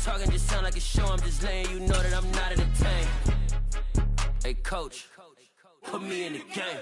talking just sound like a show. I'm just letting you know that I'm not entertained. Hey, coach, put me in the game.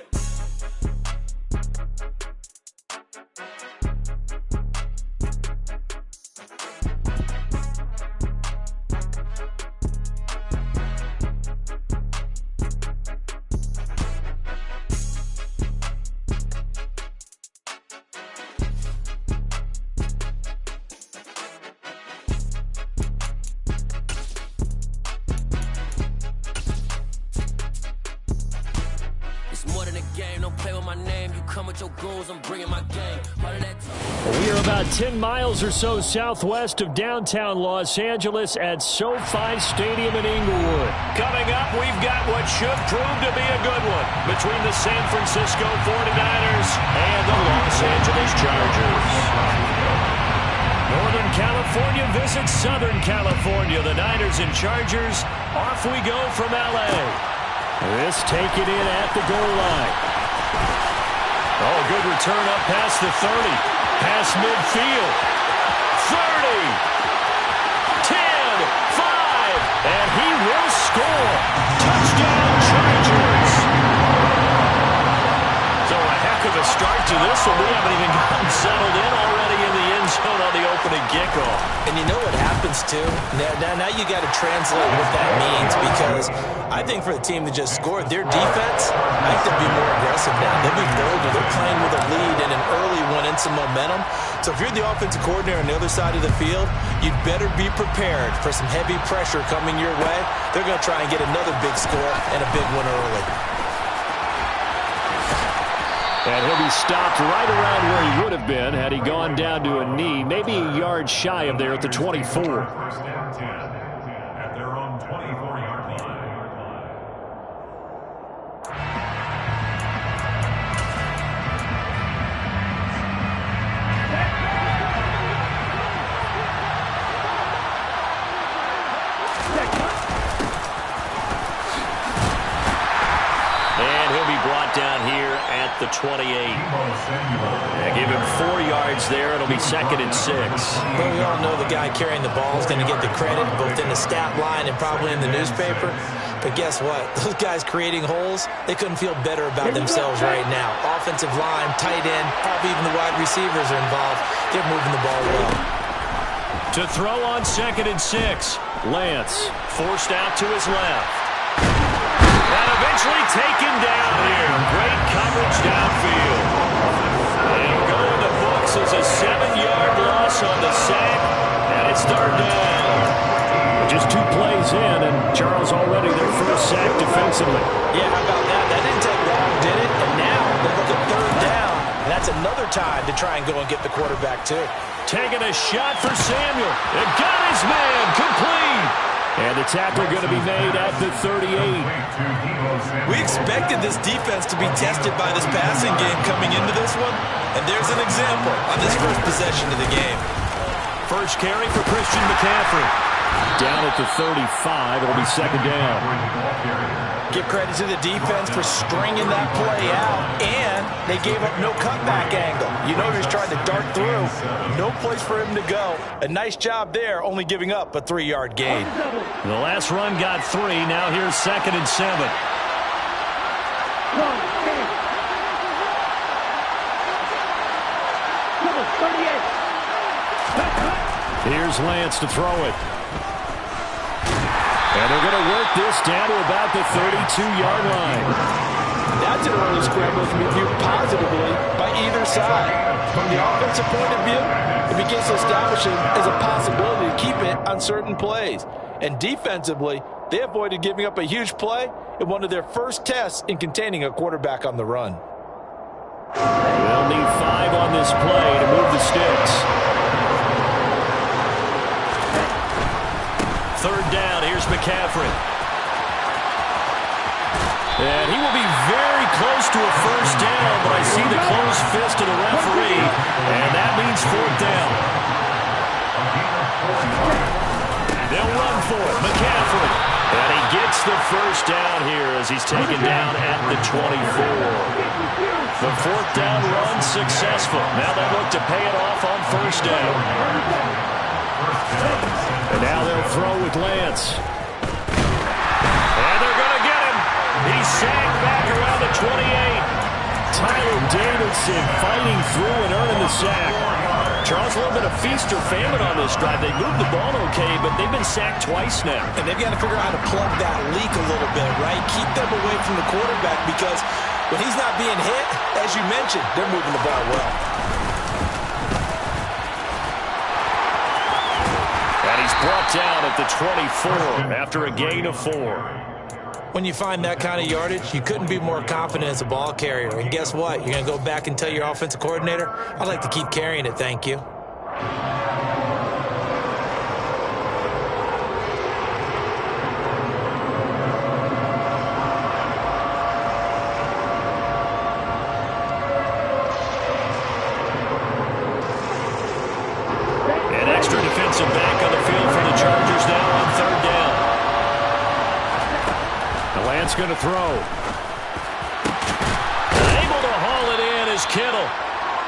We are about 10 miles or so southwest of downtown Los Angeles at SoFi Stadium in Inglewood. Coming up, we've got what should prove to be a good one between the San Francisco 49ers and the Los Angeles Chargers. Northern California visits Southern California. The Niners and Chargers, off we go from L.A. This taken in at the goal line. Oh, good return up past the 30. Past midfield. 30. 10. 5. And he will score. Touchdown, Chargers. So a heck of a start to this one. We haven't even gotten settled in already in the end zone on the opening kickoff. And you know what happens, too? Now you got to translate what that means, because I think for the team that just scored, their defense, I think they'll be more aggressive now. They'll be bolder. They're playing with a lead and an early one and some momentum. So if you're the offensive coordinator on the other side of the field, you'd better be prepared for some heavy pressure coming your way. They're going to try and get another big score and a big one early. And he'll be stopped right around where he would have been had he gone down to a knee, maybe a yard shy of there at the 24. First down 10 at their own 24-yard line. And he'll be brought down here at the 28. Give him 4 yards there. It'll be 2nd and 6. But we all know the guy carrying the ball is going to get the credit both in the stat line and probably in the newspaper. But guess what? Those guys creating holes, they couldn't feel better about themselves right now. Offensive line, tight end, probably even the wide receivers are involved. They're moving the ball well. To throw on 2nd and 6. Lance forced out to his left. And eventually taken down here. Great coverage downfield. And it'll go in the books as a 7-yard loss on the sack. And it's 3rd down. Just 2 plays in, and Charles already their first sack defensively. Yeah, how about that? That didn't take long, did it? And now they look at 3rd down. And that's another time to try and go and get the quarterback, too. Taking a shot for Samuel. And got his man complete. And the tackle going to be made at the 38. We expected this defense to be tested by this passing game coming into this one. And there's an example on this first possession of the game. First carry for Christian McCaffrey. Down at the 35, it'll be 2nd down. Give credit to the defense for stringing that play out, and they gave up no cutback angle. You know he's trying to dart through. No place for him to go. A nice job there, only giving up a 3-yard gain. The last run got 3. Now here's 2nd and 7. Here's Lance to throw it. And they're going to work this down to about the 32-yard line. That's an early scramble that can be viewed positively by either side. From the offensive point of view, it begins to establish it as a possibility to keep it on certain plays. And defensively, they avoided giving up a huge play in one of their first tests in containing a quarterback on the run. They'll need 5 on this play to move the sticks. 3rd down, here's McCaffrey. And he will be very close to a first down, but I see the closed fist of the referee, and that means 4th down. They'll run for it, McCaffrey. And he gets the first down here as he's taken down at the 24. The 4th down run successful. Now they look to pay it off on first down. And now they'll throw with Lance. And they're going to get him. He's sacked back around the 28. Tyler Davidson fighting through and earning the sack. Charles, a little bit of feast or famine on this drive. They moved the ball okay, but they've been sacked twice now. And they've got to figure out how to plug that leak a little bit, right? Keep them away from the quarterback because when he's not being hit, as you mentioned, they're moving the ball well. And he's brought down at the 24 after a gain of 4. When you find that kind of yardage, you couldn't be more confident as a ball carrier. And guess what? You're going to go back and tell your offensive coordinator, I'd like to keep carrying it, thank you. An extra defensive back on the field for the Chargers now on 3rd down. Lance going to throw. Able to haul it in is Kittle.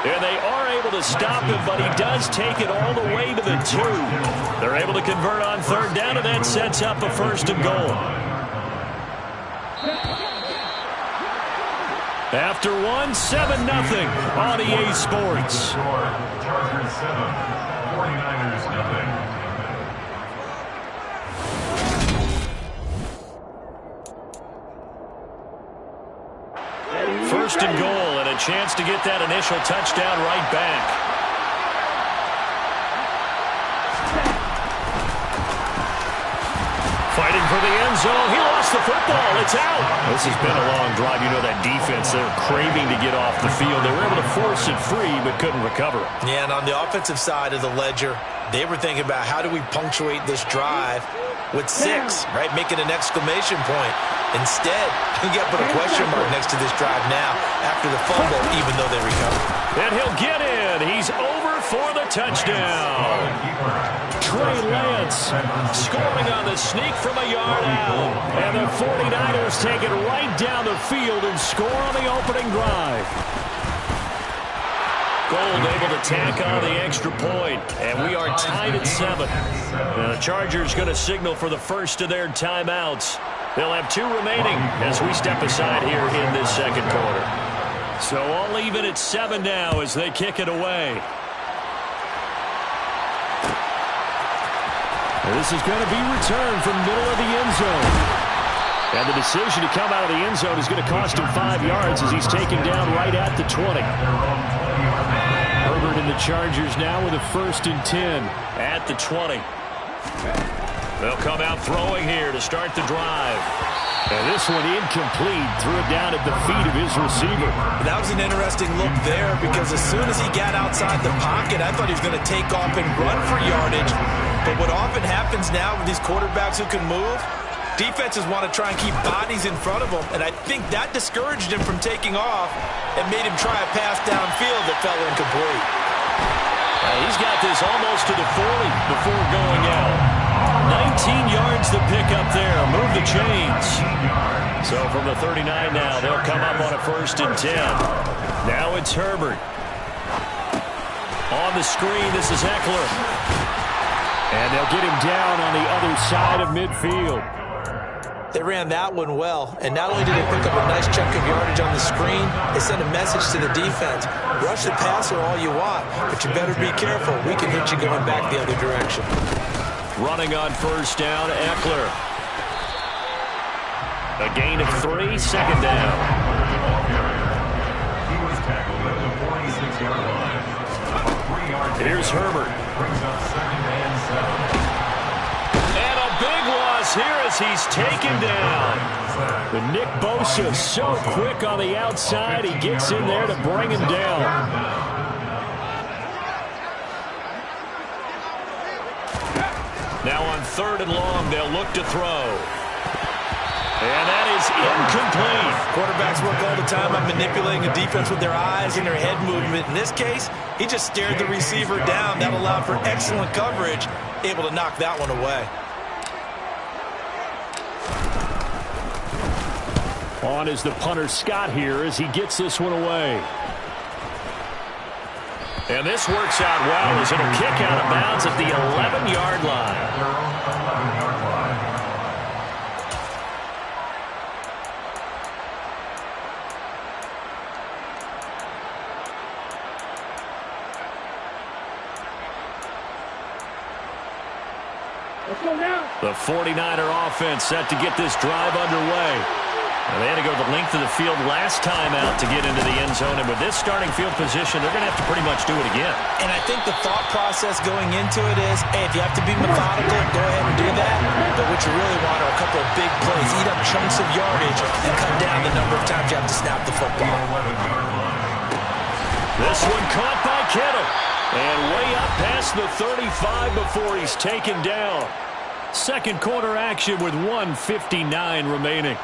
And they are able to stop him, but he does take it all the way to the 2. They're able to convert on 3rd down, and that sets up a 1st and goal. After 7-0 on EA Sports. Chargers 7, 49ers nothing. First and goal, and a chance to get that initial touchdown right back. Fighting for the end zone. He lost the football. It's out. This has been a long drive. You know that defense, they're craving to get off the field. They were able to force it free, but couldn't recover it. Yeah, and on the offensive side of the ledger, they were thinking about how do we punctuate this drive with 6, right? Making an exclamation point. Instead, you get put a question mark next to this drive now after the fumble, even though they recovered. And he'll get in. He's over for the touchdown. Trey Lance Scoring on the sneak from a yard out. and the 49ers take it right down the field and score on the opening drive. Gold able to tack on the extra point, and we are tied at 7. The Chargers going to signal for the first of their timeouts. They'll have 2 remaining as we step aside here in this 2nd quarter. So all even at 7 now as they kick it away. This is going to be returned from the middle of the end zone. And the decision to come out of the end zone is going to cost him 5 yards as he's taken down right at the 20. Herbert and the Chargers now with a 1st and 10. At the 20. They'll come out throwing here to start the drive. And this one incomplete. Threw it down at the feet of his receiver. That was an interesting look there because as soon as he got outside the pocket, I thought he was going to take off and run for yardage. But what often happens now with these quarterbacks who can move, defenses want to try and keep bodies in front of them, and I think that discouraged him from taking off and made him try a pass downfield that fell incomplete. He's got this almost to the 40 before going out. 19 yards to pick up there. Move the chains. So from the 39 now, they'll come up on a 1st and 10. Now it's Herbert. On the screen, this is Eckler. And they'll get him down on the other side of midfield. They ran that one well, and not only did they pick up a nice chunk of yardage on the screen, they sent a message to the defense. Rush the passer all you want, but you better be careful. We can hit you going back the other direction. Running on 1st down, Eckler. A gain of 3, 2nd down. He was tackled at the 46-yard line. A 3-yard Here's Herbert. brings up 2nd and 7. And a big loss here as he's taken down. But Nick Bosa so quick on the outside, he gets in there to bring him down. Now on 3rd and long, they'll look to throw. And that is incomplete. Quarterbacks work all the time on manipulating a defense with their eyes and their head movement. In this case, he just stared the receiver down. That allowed for excellent coverage, able to knock that one away. On is the punter Scott here as he gets this one away. And this works out well as it'll kick out of bounds at the 11-yard line. The 49er offense set to get this drive underway. And they had to go the length of the field last time out to get into the end zone. And with this starting field position, they're going to have to pretty much do it again. And I think the thought process going into it is, hey, if you have to be methodical, go ahead and do that. But what you really want are a couple of big plays. Eat up chunks of yardage and cut down the number of times you have to snap the football. This one caught by Kittle. And way up past the 35 before he's taken down. Second quarter action with 1:59 remaining.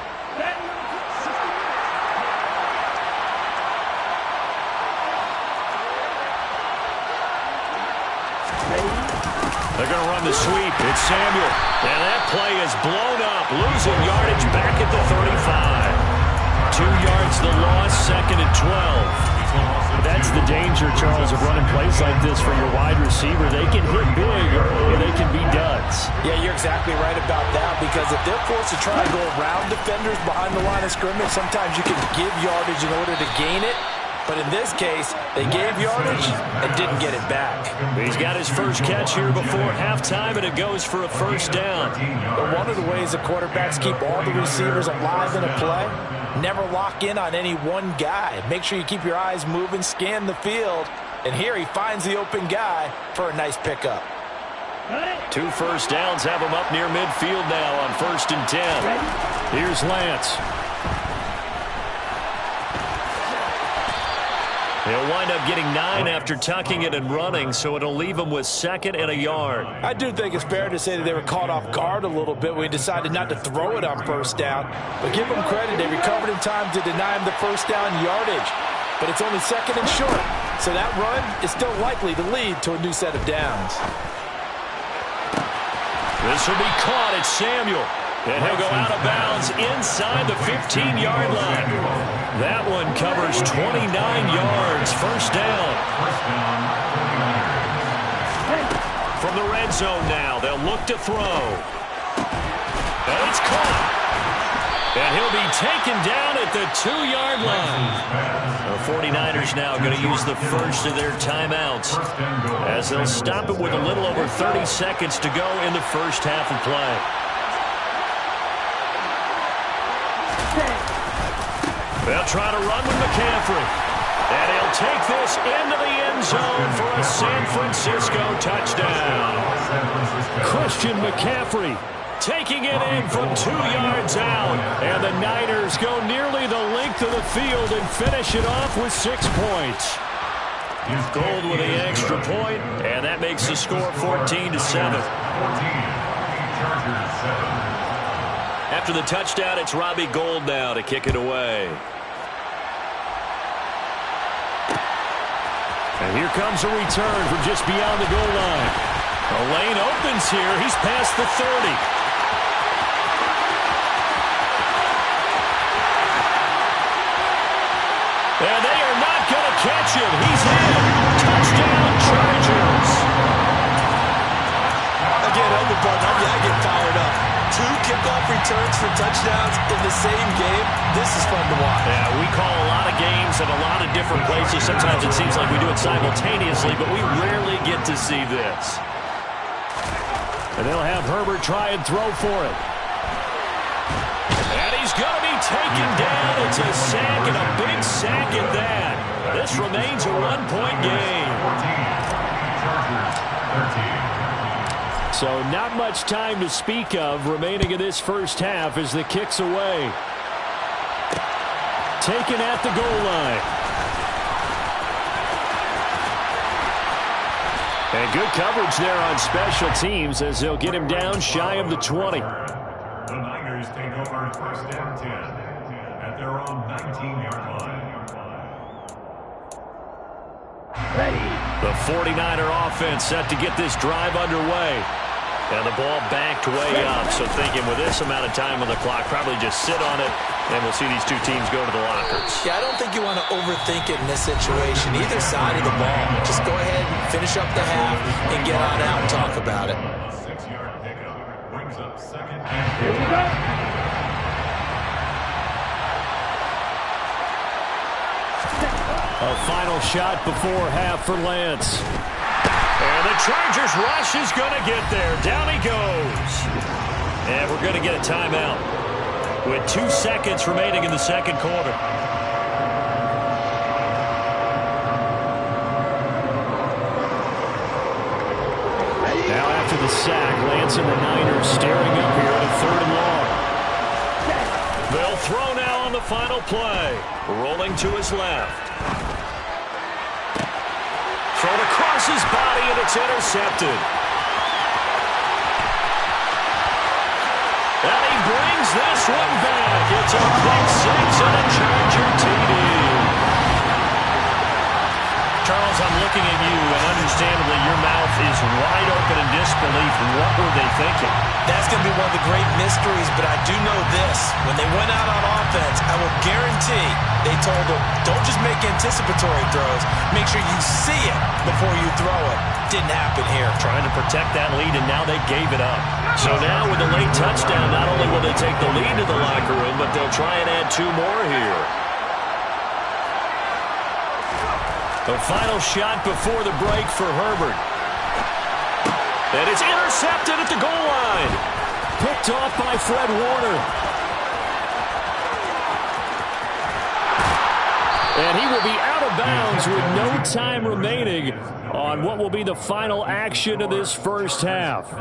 They're going to run the sweep. It's Samuel. And that play is blown up. Losing yardage back at the 35. 2 yards the loss, second and 12. That's the danger, Charles, of running plays like this for your wide receiver. They can hit big or they can be duds. Yeah, you're exactly right about that, because if they're forced to try and go around defenders behind the line of scrimmage, sometimes you can give yardage in order to gain it. But in this case, they gave yardage and didn't get it back. He's got his first catch here before halftime, and it goes for a first down. But one of the ways the quarterbacks keep all the receivers alive in a play, never lock in on any one guy. Make sure you keep your eyes moving, scan the field. And here he finds the open guy for a nice pickup. 2 first downs have him up near midfield now on 1st and 10. Here's Lance. He'll wind up getting 9 after tucking it and running, so it'll leave him with 2nd and a yard. I do think it's fair to say that they were caught off guard a little bit when he decided not to throw it on first down. But give them credit, they recovered in time to deny him the first down yardage. But it's only 2nd and short, so that run is still likely to lead to a new set of downs. This will be caught at Samuel. And he'll go out of bounds inside the 15-yard line. That one covers 29 yards. First down. From the red zone now, they'll look to throw. And it's caught. And he'll be taken down at the 2-yard line. The 49ers now going to use the first of their timeouts as they'll stop it with a little over 30 seconds to go in the first half of play. They'll try to run with McCaffrey. And he'll take this into the end zone for a San Francisco touchdown. Christian McCaffrey taking it in from 2 yards out. And the Niners go nearly the length of the field and finish it off with 6 points. Gold with the extra point, and that makes the score 14-7. After the touchdown, it's Robbie Gould now to kick it away. And here comes a return from just beyond the goal line. The lane opens here. He's past the 30. And they are not going to catch him. He's in. Touchdown, Chargers. Again, on the button, I get fired up. 2 kickoff returns for touchdowns in the same game. This is fun to watch. Yeah, we call a lot of games at a lot of different places. Sometimes it seems like we do it simultaneously, but we rarely get to see this. And they'll have Herbert try and throw for it. And he's going to be taken down. It's a sack, and a big sack at that. This remains a 1-point game. Chargers 13. So not much time to speak of remaining in this first half as the kick's away. Taken at the goal line. And good coverage there on special teams as they'll get him down shy of the 20. The Niners take over 1st and 10 at their own 19-yard line. The 49er offense set to get this drive underway. And the ball backed way up, so thinking with this amount of time on the clock, probably just sit on it And we'll see these two teams go to the lockers. Yeah, I don't think you want to overthink it in this situation. Either side of the ball. Just go ahead and finish up the half and get on out and talk about it. A 6-yard pickup brings up second. Here we go. A final shot before half for Lance. And the Chargers rush is going to get there. Down he goes. And we're going to get a timeout with 2 seconds remaining in the second quarter. Now after the sack, Lance and the Niners staring up here at a 3rd and long. They'll throw now on the final play. Rolling to his left. Thrown across his body, and it's intercepted. And he brings this one back. It's a pick 6 and a Charger TD. Charles, I'm looking at you, and understandably your mouth is wide open in disbelief. What were they thinking? That's going to be one of the great mysteries, but I do know this. When they went out on offense, I will guarantee they told them, don't just make anticipatory throws. Make sure you see it before you throw it. Didn't happen here. Trying to protect that lead, and now they gave it up. So now with a late touchdown, not only will they take the lead to the locker room, but they'll try and add 2 more here. The final shot before the break for Herbert. And it's intercepted at the goal line. Picked off by Fred Warner. And he will be out of bounds with no time remaining on what will be the final action of this first half.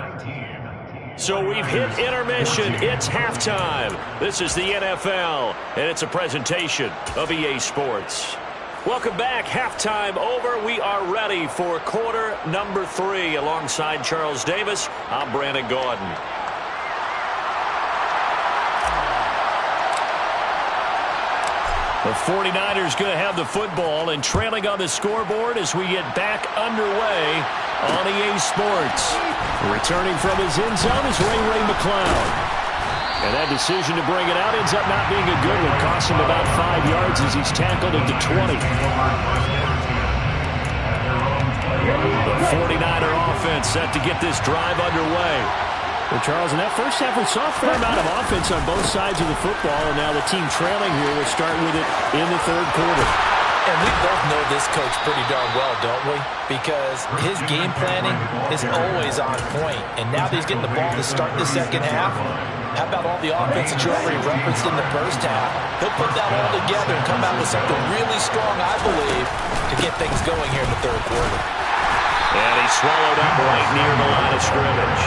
So we've hit intermission. It's halftime. This is the NFL, and it's a presentation of EA Sports. Welcome back. Halftime over. We are ready for quarter number 3. Alongside Charles Davis, I'm Brandon Gordon. The 49ers going to have the football and trailing on the scoreboard as we get back underway on EA Sports. Returning from his end zone is Ray McCloud. And that decision to bring it out ends up not being a good one. Costs him about 5 yards as he's tackled at the 20. The 49er offense set to get this drive underway. Well, Charles, in that first half, we saw a fair amount of offense on both sides of the football, and now the team trailing here will start with it in the 3rd quarter. And we both know this coach pretty darn well, don't we? Because his game planning is always on point. And now that he's getting the ball to start the second half, how about all the offense that you already referenced in the first half? He'll put that all together and come out with something really strong, I believe, to get things going here in the 3rd quarter. And he swallowed up right near the line of scrimmage.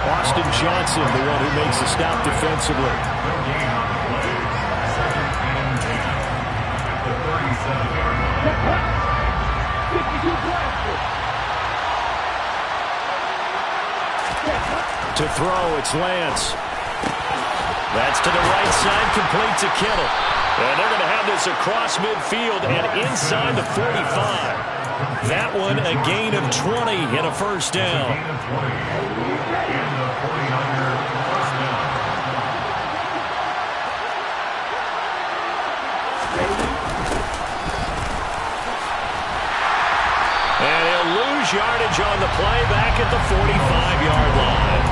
Austin Johnson, the one who makes the stop defensively. To throw, it's Lance. That's to the right side, complete to Kittle. And they're going to have this across midfield and inside the 45. That one a gain of 20 and a first down. And he'll lose yardage on the play back at the 45-yard line.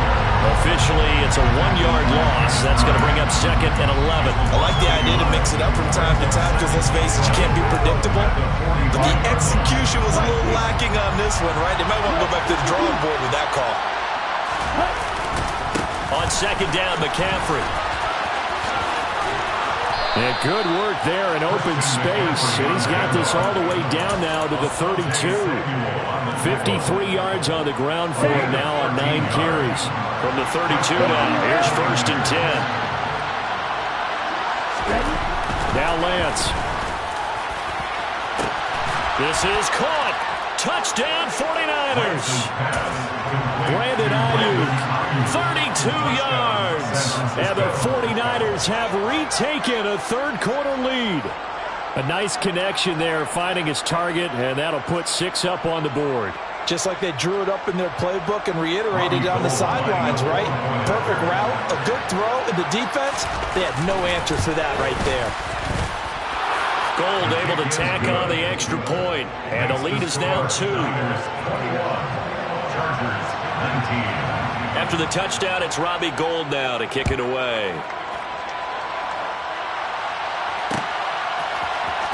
Officially, it's a 1-yard loss. That's going to bring up 2nd and 11. I like the idea to mix it up from time to time because, let's face it, you can't be predictable. But the execution was a little lacking on this one, right? They might want to go back to the drawing board with that call. On 2nd down, McCaffrey. And good work there in open space. And he's got this all the way down now to the 32. 53 yards on the ground for him now on 9 carries. From the 32 now, here's 1st and 10. Now Lance. This is caught. Touchdown 49ers. Brandon Ayuk, 32 yards. And the 49ers have retaken a 3rd quarter lead. A nice connection there, finding his target, and that'll put 6 up on the board. Just like they drew it up in their playbook and reiterated it on the sidelines, right? Perfect route, a good throw, and the defense, they had no answer for that right there. Gold able to tack on the extra point, and the lead is now 2. After the touchdown, it's Robbie Gould now to kick it away.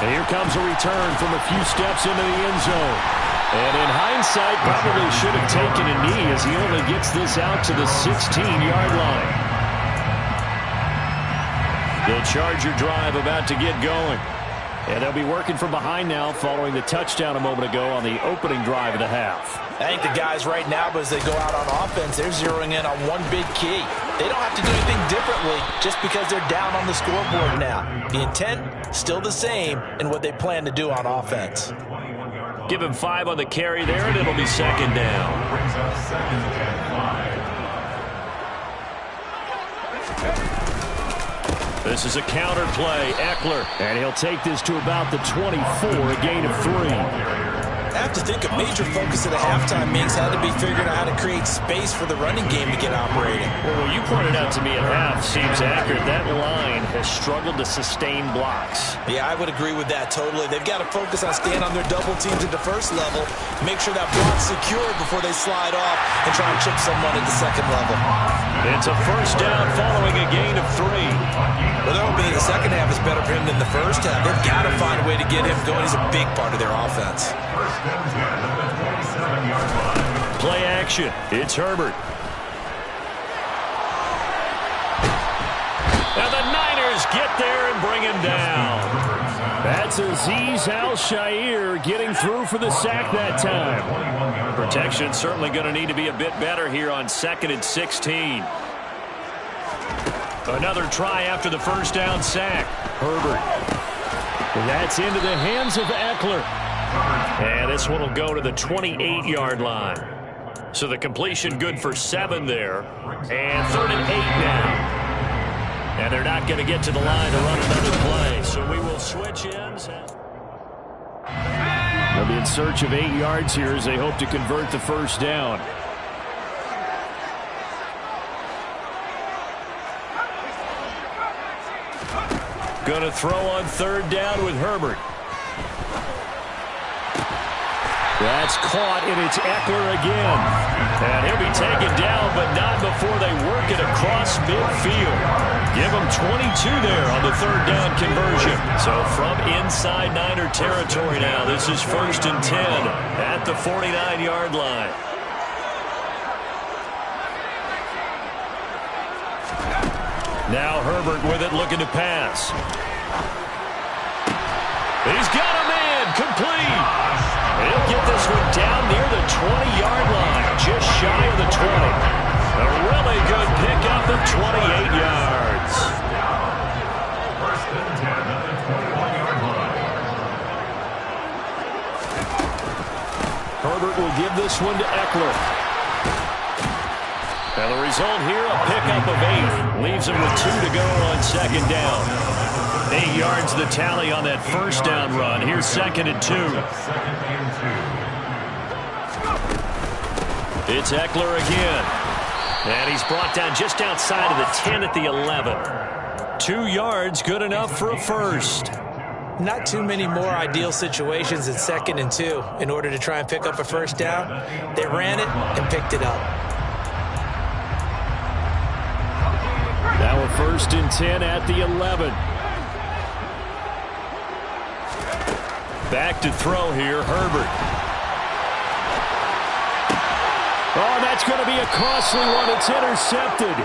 And here comes a return from a few steps into the end zone. And in hindsight, probably should have taken a knee as he only gets this out to the 16-yard line. The Charger drive about to get going. And they'll be working from behind now following the touchdown a moment ago on the opening drive of the half. I think the guys right now, as they go out on offense, they're zeroing in on one big key. They don't have to do anything differently just because they're down on the scoreboard now. The intent, still the same in what they plan to do on offense. Give him 5 on the carry there, and it'll be second down. Brings up second and 5. This is a counter play. Eckler. And he'll take this to about the 24, a gain of 3. I have to think a major focus of the halftime meetings had to be figuring out how to create space for the running game to get operating. Well, what you pointed out to me at half seems accurate. That line has struggled to sustain blocks. Yeah, I would agree with that totally. They've got to focus on staying on their double teams at the first level, make sure that block's secured before they slide off and try and chip someone at the second level. It's a first down following a gain of 3. Well, they're hoping the second half is better for him than the first half. They've got to find a way to get him going. He's a big part of their offense. Play action. It's Herbert. And the Niners get there and bring him down. That's Azeez Al-Shaair getting through for the sack that time. Protection certainly going to need to be a bit better here on 2nd and 16. Another try after the first down sack. Herbert. And that's into the hands of Eckler. And this one will go to the 28-yard line. So the completion good for 7 there. And 3rd and 8 now. And they're not going to get to the line to run another play. So we will switch ends. They'll be in search of 8 yards here as they hope to convert the first down. Going to throw on 3rd down with Herbert. That's caught, and it's Eckler again. And he'll be taken down, but not before they work it across midfield. Give him 22 there on the 3rd down conversion. So from inside Niner territory now, this is 1st and 10 at the 49-yard line. Now Herbert with it, looking to pass. He's got a man, complete. He'll get this one down near the 20-yard line, just shy of the 20. A really good pickup of 28 yards. First and 10 at the 21-yard line. Herbert will give this one to Eckler. Now the result here, a pickup of 8. Leaves him with 2 to go on 2nd down. 8 yards the tally on that first down run. Here's 2nd and 2. It's Eckler again. And he's brought down just outside of the 10 at the 11. 2 yards, good enough for a first. Not too many more ideal situations at 2nd and 2 in order to try and pick up a first down. They ran it and picked it up. Now a 1st and 10 at the 11. Back to throw here, Herbert. Oh, that's going to be a costly one. It's intercepted.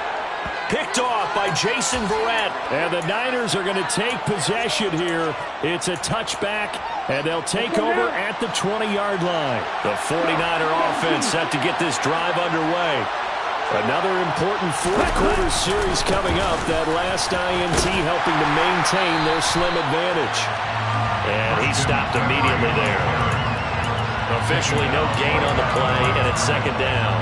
Picked off by Jason Verrett. And the Niners are going to take possession here. It's a touchback, and they'll take over at the 20-yard line. The 49er offense set to get this drive underway. Another important fourth-quarter series coming up. That last INT helping to maintain their slim advantage. And he stopped immediately there. Officially no gain on the play, and it's 2nd down.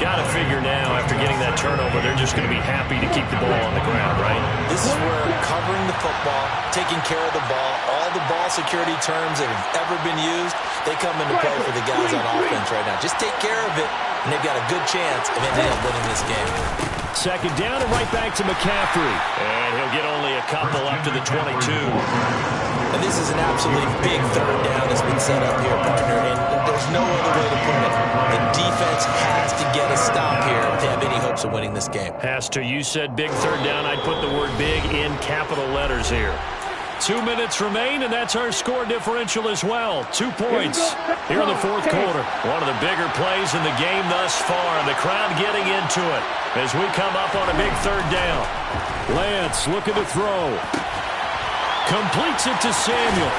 Got to figure now, after getting that turnover, they're just going to be happy to keep the ball on the ground, right? This is where covering the football, taking care of the ball, all the ball security terms that have ever been used, they come into play for the guys on offense right now. Just take care of it, and they've got a good chance of ending up winning this game. Second down and right back to McCaffrey. And he'll get only a couple up to the 22. And this is an absolutely big third down that's been set up here, partner, and there's no other way to put it. The defense has to get a stop here to have any hopes of winning this game. Has to. You said big third down. I'd put the word big in capital letters here. 2 minutes remain, and that's our score differential as well. 2 points here in the fourth quarter. One of the bigger plays in the game thus far. The crowd getting into it as we come up on a big third down. Lance looking to throw. Completes it to Samuel.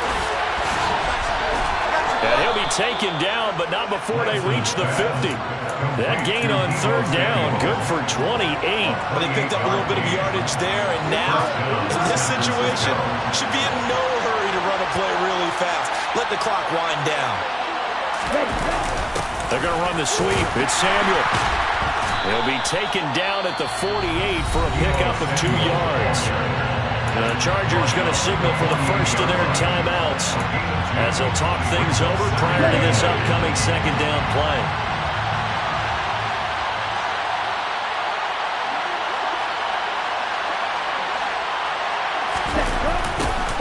And he'll be taken down, but not before they reach the 50. That gain on third down, good for 28. Well, they picked up a little bit of yardage there, and now, in this situation, should be in no hurry to run a play really fast. Let the clock wind down. They're going to run the sweep. It's Samuel. He'll be taken down at the 48 for a pickup of 2 yards. The Chargers going to signal for the first of their timeouts as they'll talk things over prior to this upcoming second down play.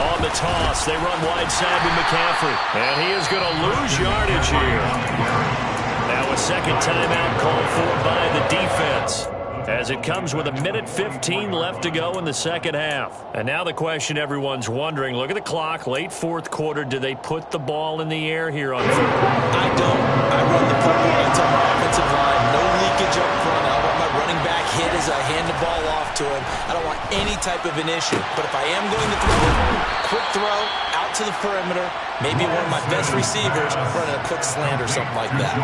On the toss, they run wide side with McCaffrey. And he is going to lose yardage here. Now a second timeout called for by the defense, as it comes with 1:15 left to go in the second half. And now the question everyone's wondering, look at the clock, late fourth quarter, do they put the ball in the air here on third? I don't. I run the football into my offensive line. No leakage up front. I don't want my running back hit as I hand the ball off to him. I don't want any type of an issue. But if I am going to throw it, quick throw, out to the perimeter, maybe one of my best receivers running a quick slant or something like that.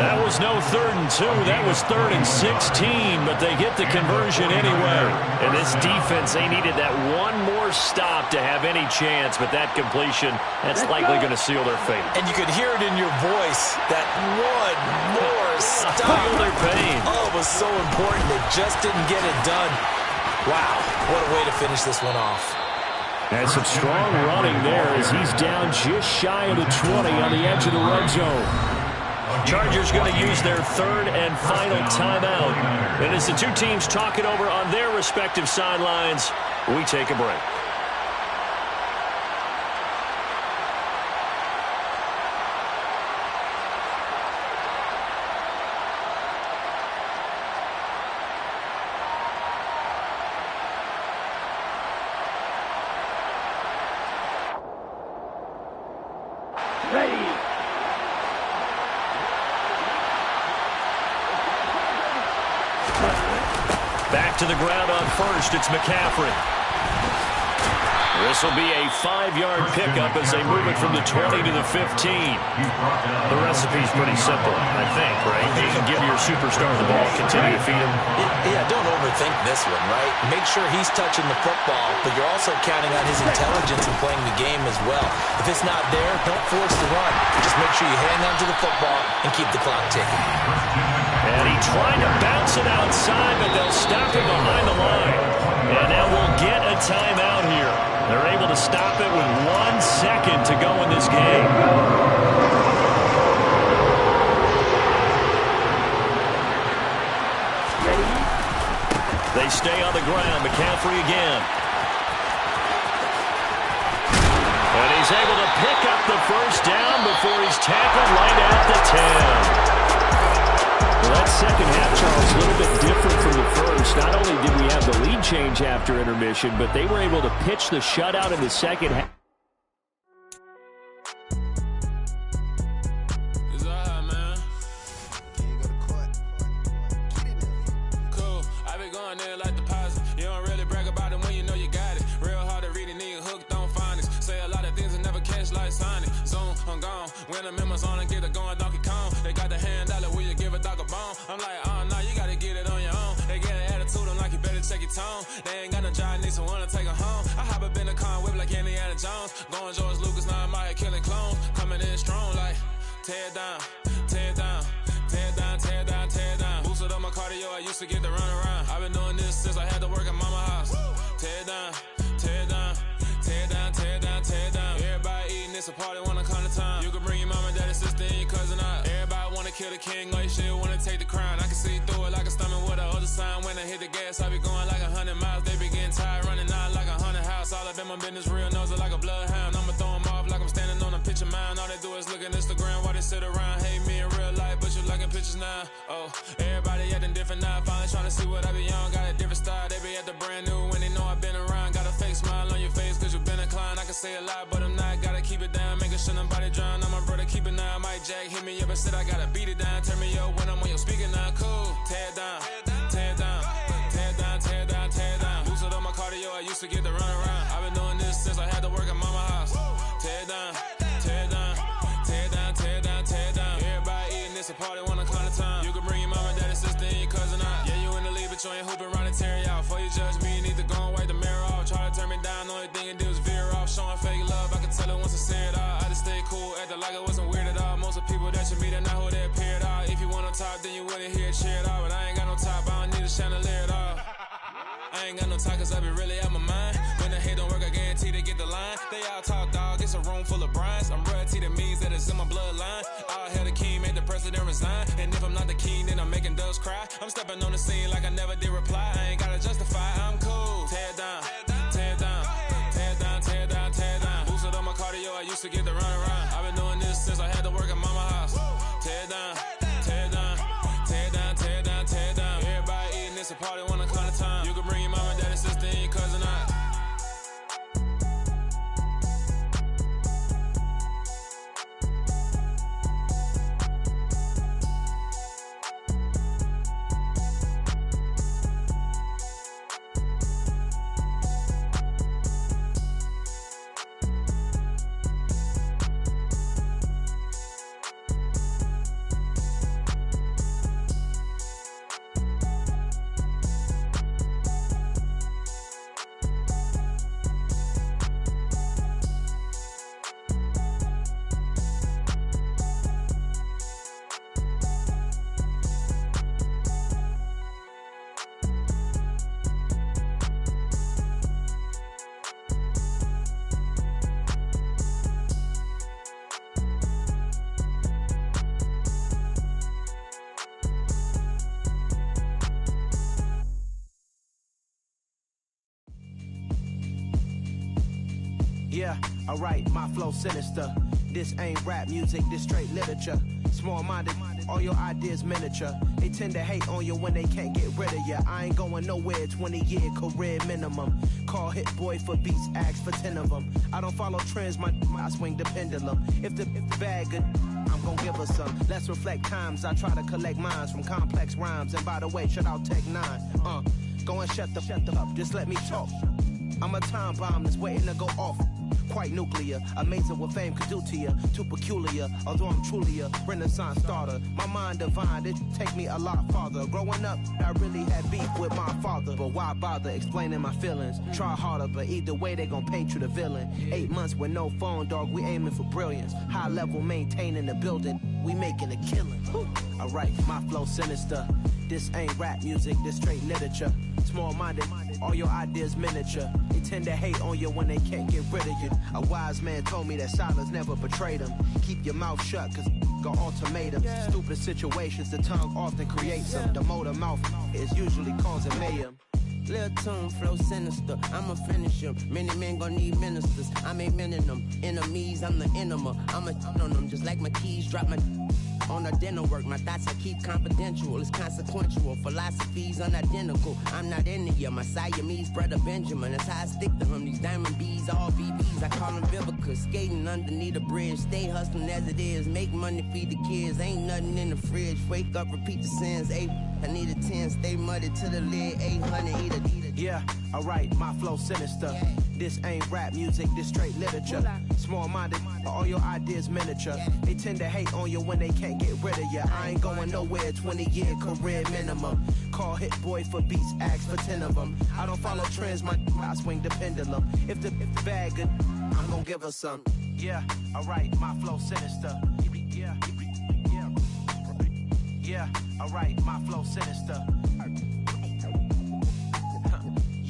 That was no 3rd and 2. That was 3rd and 16, but they get the conversion anyway. And this defense, they needed that one more stop to have any chance, but that completion, that's likely going to seal their fate. And you could hear it in your voice, that one more stop. Feel their pain. Oh, it was so important. They just didn't get it done. Wow, what a way to finish this one off. And some strong running there as he's down just shy of the 20 on the edge of the red zone. Chargers going to use their third and final timeout. And as the two teams talk it over on their respective sidelines, we take a break. Back to the ground on first, it's McCaffrey. This will be a 5-yard pickup as they move it from the 20 to the 15. The recipe's pretty simple, I think, right? You can give your superstar the ball, continue to feed him. Yeah, don't overthink this one, right? Make sure he's touching the football, but you're also counting on his intelligence in playing the game as well. If it's not there, don't force the run. Just make sure you hang on to the football and keep the clock ticking. And he tried to bounce it outside, but they'll stop him behind the line. And now we'll get a timeout here. They're able to stop it with 1 second to go in this game. They stay on the ground. McCaffrey again. And he's able to pick up the first down before he's tackled right at the 10. Well, that second half, Charles, a little bit different from the first. Not only did we have the lead change after intermission, but they were able to pitch the shutout in the second half. It's all right, man. Cool. I be going there like deposit. You don't really brag about it when you know you got it. Real hard to read a nigga hooked on phonics. Say a lot of things and never catch like Sonic. Zoom, I'm gone. When the members on and get it going Donkey Kong. They got the hand dollar, will you give a dog a bone? I'm like, oh no, you gotta get it on your own. They get an attitude, I'm like, you better check your tone. They ain't got no job, need someone to take her home. I hop up in the car, whip like Indiana Jones. Going George Lucas, now I'm out here killing clones. Coming in strong like, tear down, tear down, tear down, tear down, tear down. Boosted up my cardio, I used to get to run around. I've been doing this since I had to work at mama house. Tear down, tear down, tear down, tear down, tear down. Everybody eating, it's a party when I come to town. You can bring your mama and daddy kill the king, like shit, wanna take the crown. I can see through it like a stomach with a other sign. When I hit the gas, I be going like 100 miles. They be getting tired, running out like 100 house. All up in my business, real nose like a bloodhound. I'ma throw them off like I'm standing on a picture mound. All they do is look at Instagram while they sit around. Hate me in real life, but you liking pictures now. Oh, everybody acting different now. Finally trying to see what I be on. Got a different style, they be at the brand new when they know I've been around. Got a fake smile on your face cause you been inclined. I can say a lot, but I'm not. Gotta keep it down, making sure nobody drown. I'm my brother, keep it now. Mike Jack hit me up and said I gotta beat it down. Turn me up when I'm on your speaker now. Cool, tear it down, tear it down, tear it down, tear it down, tear it down. Boost it on my cardio, I used to get to run around. I've been doing this since I had to work at mama house. Tear it down, tear it down, tear it down, tear it down, tear it down. Everybody eating this a party, one o'clock of time. You can bring your mama, daddy, sister, and your cousin out. Yeah, you in the lead, but you ain't hooping around and tear you out. Before you judge me, you need to go and wipe the mirror off. Try to turn me down, only thing you do is veer off. Showing fake love, I can tell it once I say it all. I just stay cool, acting like it wasn't weird at all. Most of the people that you meet are not who they appear at all. If you want on top, then you wouldn't hear it cheer it all. But I ain't got no top, I don't need a chandelier at all. I ain't got no talk cause I be really out my mind. When the hate don't work, I guarantee they get the line. They all talk dog, it's a room full of brinds. I'm royalty, that means that it's in my bloodline. All hell the king, made the president resign. And if I'm not the king, then I'm making doves cry. I'm stepping on the scene like I never did reply. I ain't gotta justify, I'm cool. Tear it down, tear it down, tear it down, tear it down, tear it down. Boost it on my cardio, I used to get to run around. I've been doing this since I had to work at mama house. Tear it down, tear it down, tear it down, tear it down, tear it down. Everybody eating this a party, one o'clock of time. You can bring your mama, daddy, sister, and your cousin out. Yeah, alright, my flow sinister. This ain't rap music, this straight literature. Small-minded, all your ideas miniature. They tend to hate on you when they can't get rid of you. I ain't going nowhere, 20-year career minimum. Call Hit Boy for beats, ask for 10 of them. I don't follow trends, I swing the pendulum. If the bag good, I'm gon' give her some. Let's reflect times, I try to collect minds from complex rhymes. And by the way, shout out Tech 9. Go and shut the up, just let me talk. I'm a time bomb that's waiting to go off. Quite nuclear, amazing what fame could do to you. Too peculiar, although I'm truly a renaissance starter. My mind divine, it take me a lot farther. Growing up, I really had beef with my father. But why bother explaining my feelings? Try harder, but either way they gon' paint you the villain. 8 months with no phone, dog, we aiming for brilliance. High level maintaining the building, we making a killing. Alright, my flow sinister. This ain't rap music, this straight literature. Small-minded, all your ideas miniature. They tend to hate on you when they can't get rid of you. A wise man told me that silence never betrayed him. Keep your mouth shut, cause got ultimatums. Stupid situations, the tongue often creates them. The motor mouth is usually causing mayhem. Lil' tune, flow sinister, I'ma finish him. Many men gon' need ministers, I'm aiming them. Enemies, I'm the enema. I'ma on them, just like my keys, drop my on the dinner work. My thoughts I keep confidential, it's consequential. Philosophies unidentical, I'm not into you. My Siamese brother Benjamin, that's how I stick to him. These diamond bees, all VBs, I call them Vivica. Skating underneath the bridge, stay hustling as it is. Make money, feed the kids, ain't nothing in the fridge. Wake up, repeat the sins, I need a 10, stay muddy to the lid, 800, eat a. Yeah, alright, my flow sinister. This ain't rap music, this straight literature. Small-minded, all your ideas miniature. They tend to hate on you when they can't get rid of you. I ain't going nowhere, 20-year career minimum. Call Hit Boy for beats, ask for 10 of them. I don't follow trends, I swing the pendulum. If the bag good, I'm gon' give her some. Yeah, alright, my flow sinister. Yeah, alright, my flow sinister.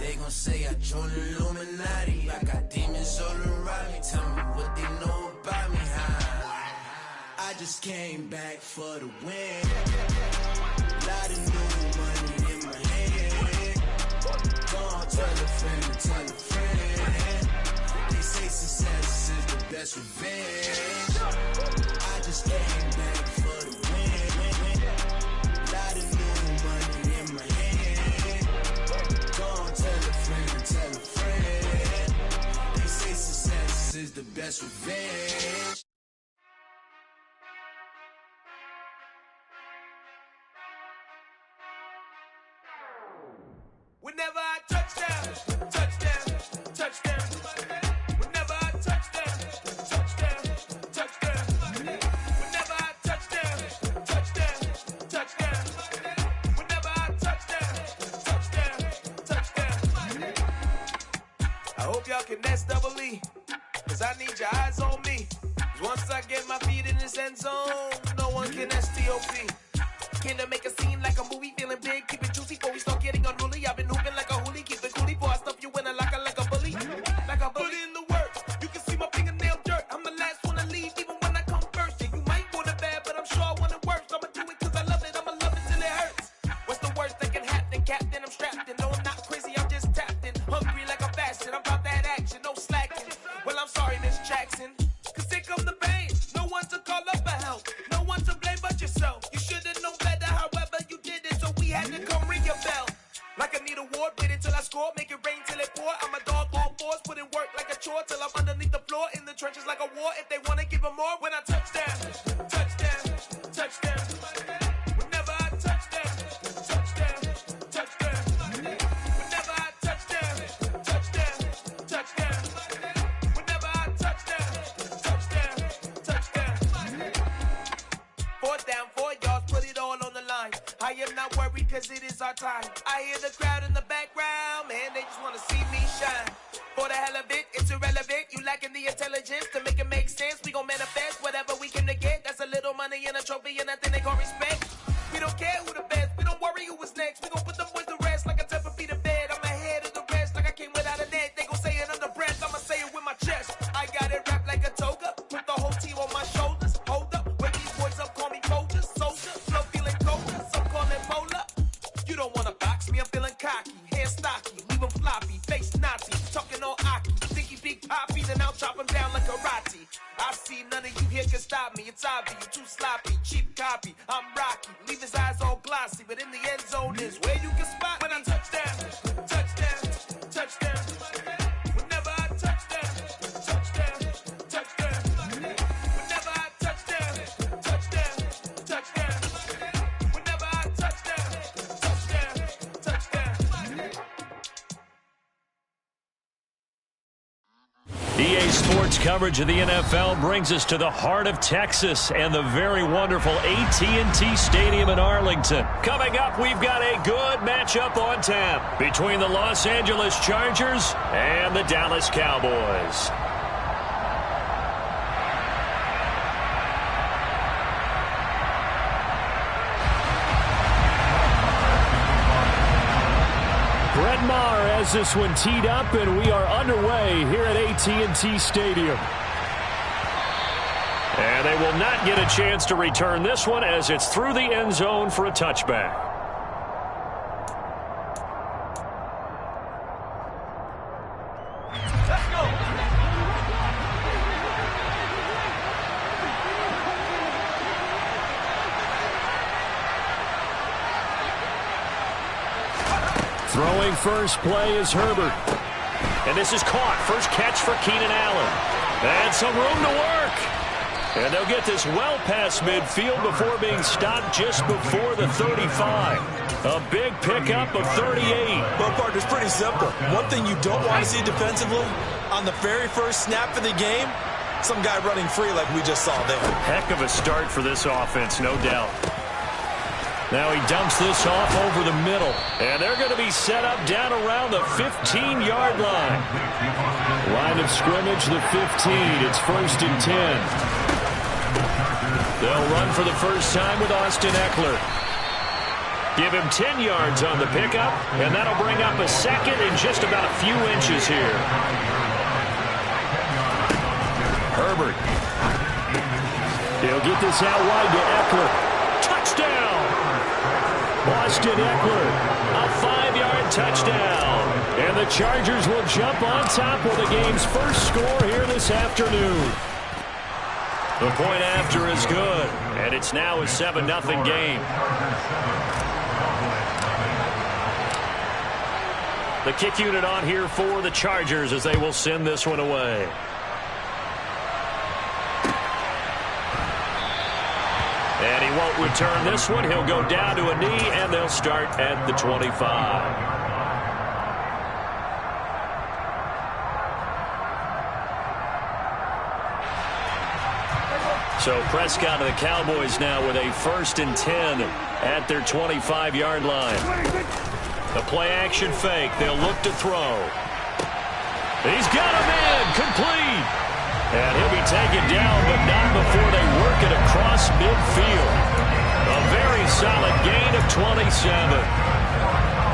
They gon' say I joined the Illuminati. I got demons all around me. Tell me what they know about me. I just came back for the win. Lot of new money in my hand. Go on, tell a friend, tell a friend. They say success is the best revenge. I just came back for the win. Lot of new money in my hand. Go on, tell a friend, tell a friend. They say success is the best revenge. Whenever I touchdown, touchdown, touchdown. Whenever I touchdown, touchdown, touchdown. Whenever I touchdown, touchdown, touchdown. Whenever I touchdown, touchdown, touchdown. I hope y'all can nest double E, cause I need your eyes on me. Cause once I get my feet in this end zone, no one can STOP. Can to make a scene like a movie, feeling big, keep it juicy before we start getting unruly. I've been hooping like a hoolie, keep it coolie before I stuff you in a locker like a bully. Like a bully. Put in the work, you can see my fingernail dirt. I'm the last one to leave, even when I come first. Yeah, you might want it bad, but I'm sure I want it worse. I'ma do it cause I love it, I'ma love it till it hurts. What's the worst that can happen, Captain? I'm strapped in, no I'm not crazy, I'm just tapped in. Hungry like I'm fasting, I'm about that action, no slacking. Well, I'm sorry, Miss Jackson, cause here come the pain. No one to call up for help, no one to blame but yourself. You should've known better, however you did it, so we had to come ring your bell. Like I need a ward, wait until I score, make it rain till it pour. I'm a dog on fours, put in work like a chore till I'm underneath the floor, in the trenches like a war. If they wanna give them more, when I touchdown, touchdown, touchdown. Whenever I touchdown, touchdown, touchdown. Whenever I touchdown, touchdown, touchdown. Whenever I touchdown, touchdown, touchdown. 4th down, 4 yards, put it all on the line. I am not worried cause it is our time. I hear the crowd in the background, man, they just wanna see me shine. For the hell of it, it's irrelevant. You lacking the intelligence to make it make sense. We gon' manifest whatever we came to get. That's a little money and a trophy and nothing they call respect. We don't care who the best, we don't worry who was next. We gon' put them boys to rest like a 10 feet of bed. I'm ahead of the rest like I came without a net. They gon' say it under breath, I'ma say it with my chest. I got it wrapped like a toga, put the whole team on my shoulders. Hold up, when these boys up call me soldier, soldier. Flow feeling colder, some call it polar. You don't wanna box me, I'm feeling cocky. Hair stocky, leave 'em floppy, face Nazi. Talking all aki, think he big poppy, then I'll chop him down like karate. I see none of you here can stop me. It's obvious, you too sloppy, cheap copy. I'm Rocky, leave his eyes all glossy, but in the end zone is where you can spot when I touchdown, touchdown, touchdown. Whenever I touchdown, touchdown, touchdown. Whenever I touchdown, touchdown, touchdown. Whenever I touchdown, touchdown, touchdown. EA Sports coverage of the NFL brings us to the heart of Texas and the very wonderful AT&T Stadium in Arlington. Coming up, we've got a good matchup on tap between the Los Angeles Chargers and the Dallas Cowboys. Brett Maher has this one teed up, and we are underway here at AT&T Stadium. And they will not get a chance to return this one as it's through the end zone for a touchback. Let's go. Throwing first play is Herbert. And this is caught. First catch for Keenan Allen. And some room to work. And they'll get this well past midfield before being stopped just before the 35. A big pickup of 38. Well, partner, it's pretty simple. One thing you don't want to see defensively, on the very first snap of the game, some guy running free like we just saw there. Heck of a start for this offense, no doubt. Now he dumps this off over the middle. And they're going to be set up down around the 15-yard line. Line of scrimmage, the 15. It's 1st and 10. They'll run for the first time with Austin Eckler. Give him 10 yards on the pickup, and that'll bring up a second in just about a few inches here. Herbert. He'll get this out wide to Eckler. Touchdown! Austin Eckler, a 5-yard touchdown. And the Chargers will jump on top with the game's first score here this afternoon. The point after is good, and it's now a 7-0 game. The kick unit on here for the Chargers as they will send this one away. And he won't return this one. He'll go down to a knee, and they'll start at the 25. So Prescott and the Cowboys now with a 1st and 10 at their 25-yard line. The play-action fake. They'll look to throw. He's got him in. Complete. And he'll be taken down, but not before they work it across midfield. A very solid gain of 27.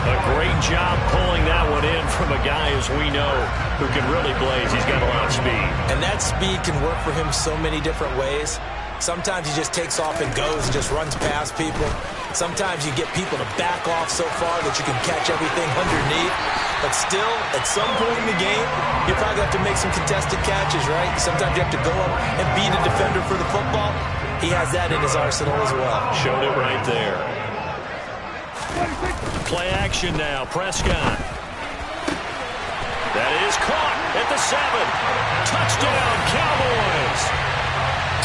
A great job pulling that one in from a guy, as we know, who can really blaze. He's got a lot of speed. And that speed can work for him so many different ways. Sometimes he just takes off and goes and just runs past people. Sometimes you get people to back off so far that you can catch everything underneath. But still, at some point in the game, you probably have to make some contested catches, right? Sometimes you have to go up and beat a defender for the football. He has that in his arsenal as well. Showed it right there. Play action now. Prescott. That is caught at the 7. Touchdown, Cowboys.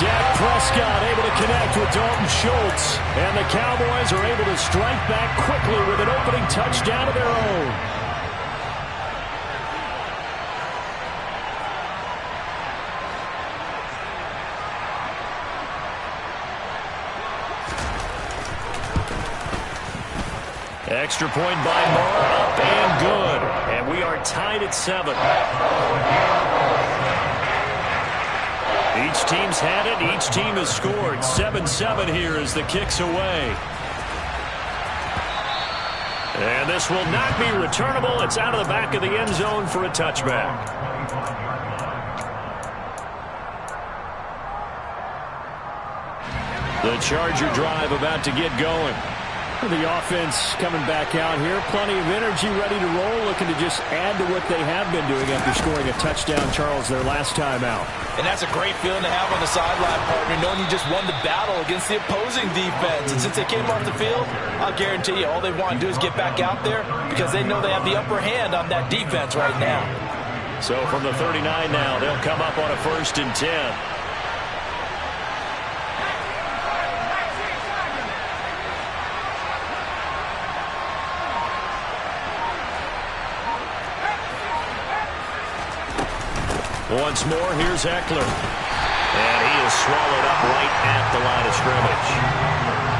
Dak Prescott able to connect with Dalton Schultz. And the Cowboys are able to strike back quickly with an opening touchdown of their own. Extra point by Moore, up and good. And we are tied at 7. Each team's had it. Each team has scored. 7-7 here as the kick's away. And this will not be returnable. It's out of the back of the end zone for a touchback. The Charger drive about to get going. The offense coming back out here. Plenty of energy, ready to roll, looking to just add to what they have been doing after scoring a touchdown, Charles, their last time out. And that's a great feeling to have on the sideline, partner, knowing you just won the battle against the opposing defense. And since they came off the field, I'll guarantee you all they want to do is get back out there because they know they have the upper hand on that defense right now. So from the 39 now, they'll come up on a 1st and 10. Once more, here's Eckler. And he is swallowed up right at the line of scrimmage.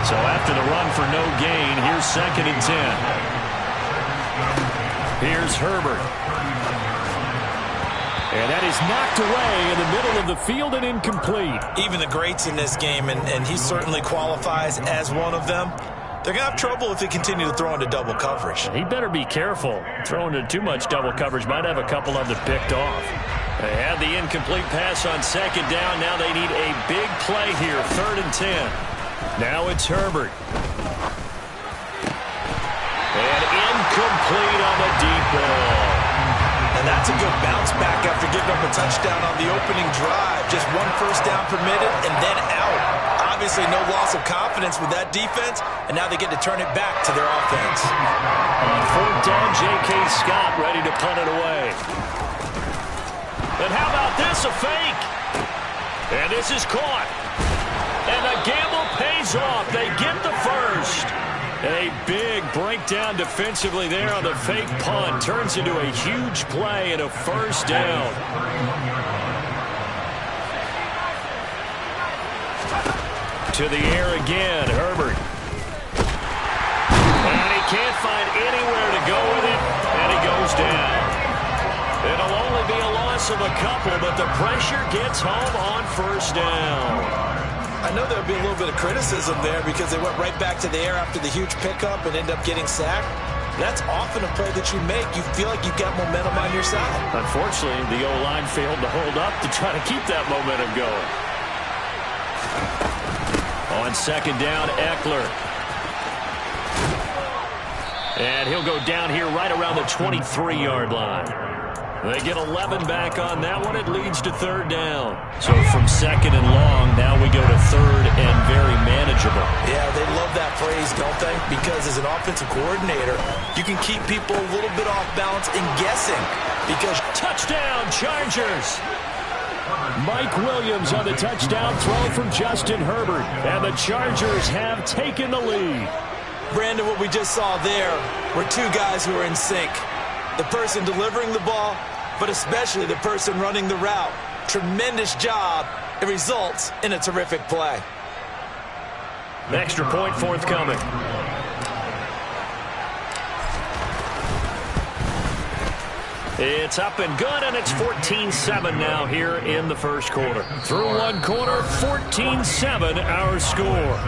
So after the run for no gain, here's 2nd and 10. Here's Herbert. And that is knocked away in the middle of the field and incomplete. Even the greats in this game, and he certainly qualifies as one of them, they're going to have trouble if they continue to throw into double coverage. He better be careful. Throwing into too much double coverage might have a couple of them picked off. They had the incomplete pass on 2nd down. Now they need a big play here, 3rd and 10. Now it's Herbert. And incomplete on the deep ball. And that's a good bounce back after giving up a touchdown on the opening drive. Just 1 first down permitted and then out. Obviously no loss of confidence with that defense, and now they get to turn it back to their offense. On 4th down, J.K. Scott ready to punt it away. And how about this, a fake? And this is caught. And the gamble pays off. They get the first. A big breakdown defensively there on the fake punt. Turns into a huge play and a 1st down. To the air again, Herbert. And he can't find anywhere to go with it, and he goes down. It'll only be a loss of a couple, but the pressure gets home on 1st down. I know there'll be a little bit of criticism there because they went right back to the air after the huge pickup and ended up getting sacked. That's often a play that you make. You feel like you've got momentum on your side. Unfortunately, the O-line failed to hold up to try to keep that momentum going. On second down, Eckler. And he'll go down here right around the 23-yard line. They get 11 back on that one. It leads to third down. So from second and long, now we go to third and very manageable. Yeah, they love that phrase, don't they? Because as an offensive coordinator, you can keep people a little bit off balance and guessing. Because touchdown, Chargers! Mike Williams on the touchdown throw from Justin Herbert. And the Chargers have taken the lead. Brandon, what we just saw there were two guys who are in sync. The person delivering the ball, but especially the person running the route. Tremendous job. It results in a terrific play. An extra point forthcoming. It's up and good, and it's 14-7 now here in the first quarter. Through one quarter, 14-7 our score.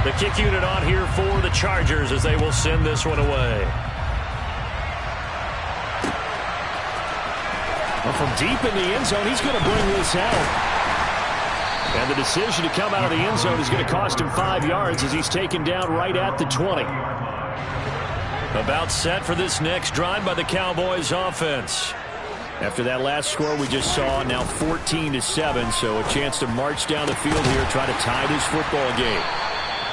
The kick unit on here for the Chargers as they will send this one away. Well, from deep in the end zone, he's going to bring this out. And the decision to come out of the end zone is going to cost him 5 yards as he's taken down right at the 20. About set for this next drive by the Cowboys offense. After that last score we just saw, now 14-7, so a chance to march down the field here, try to tie this football game.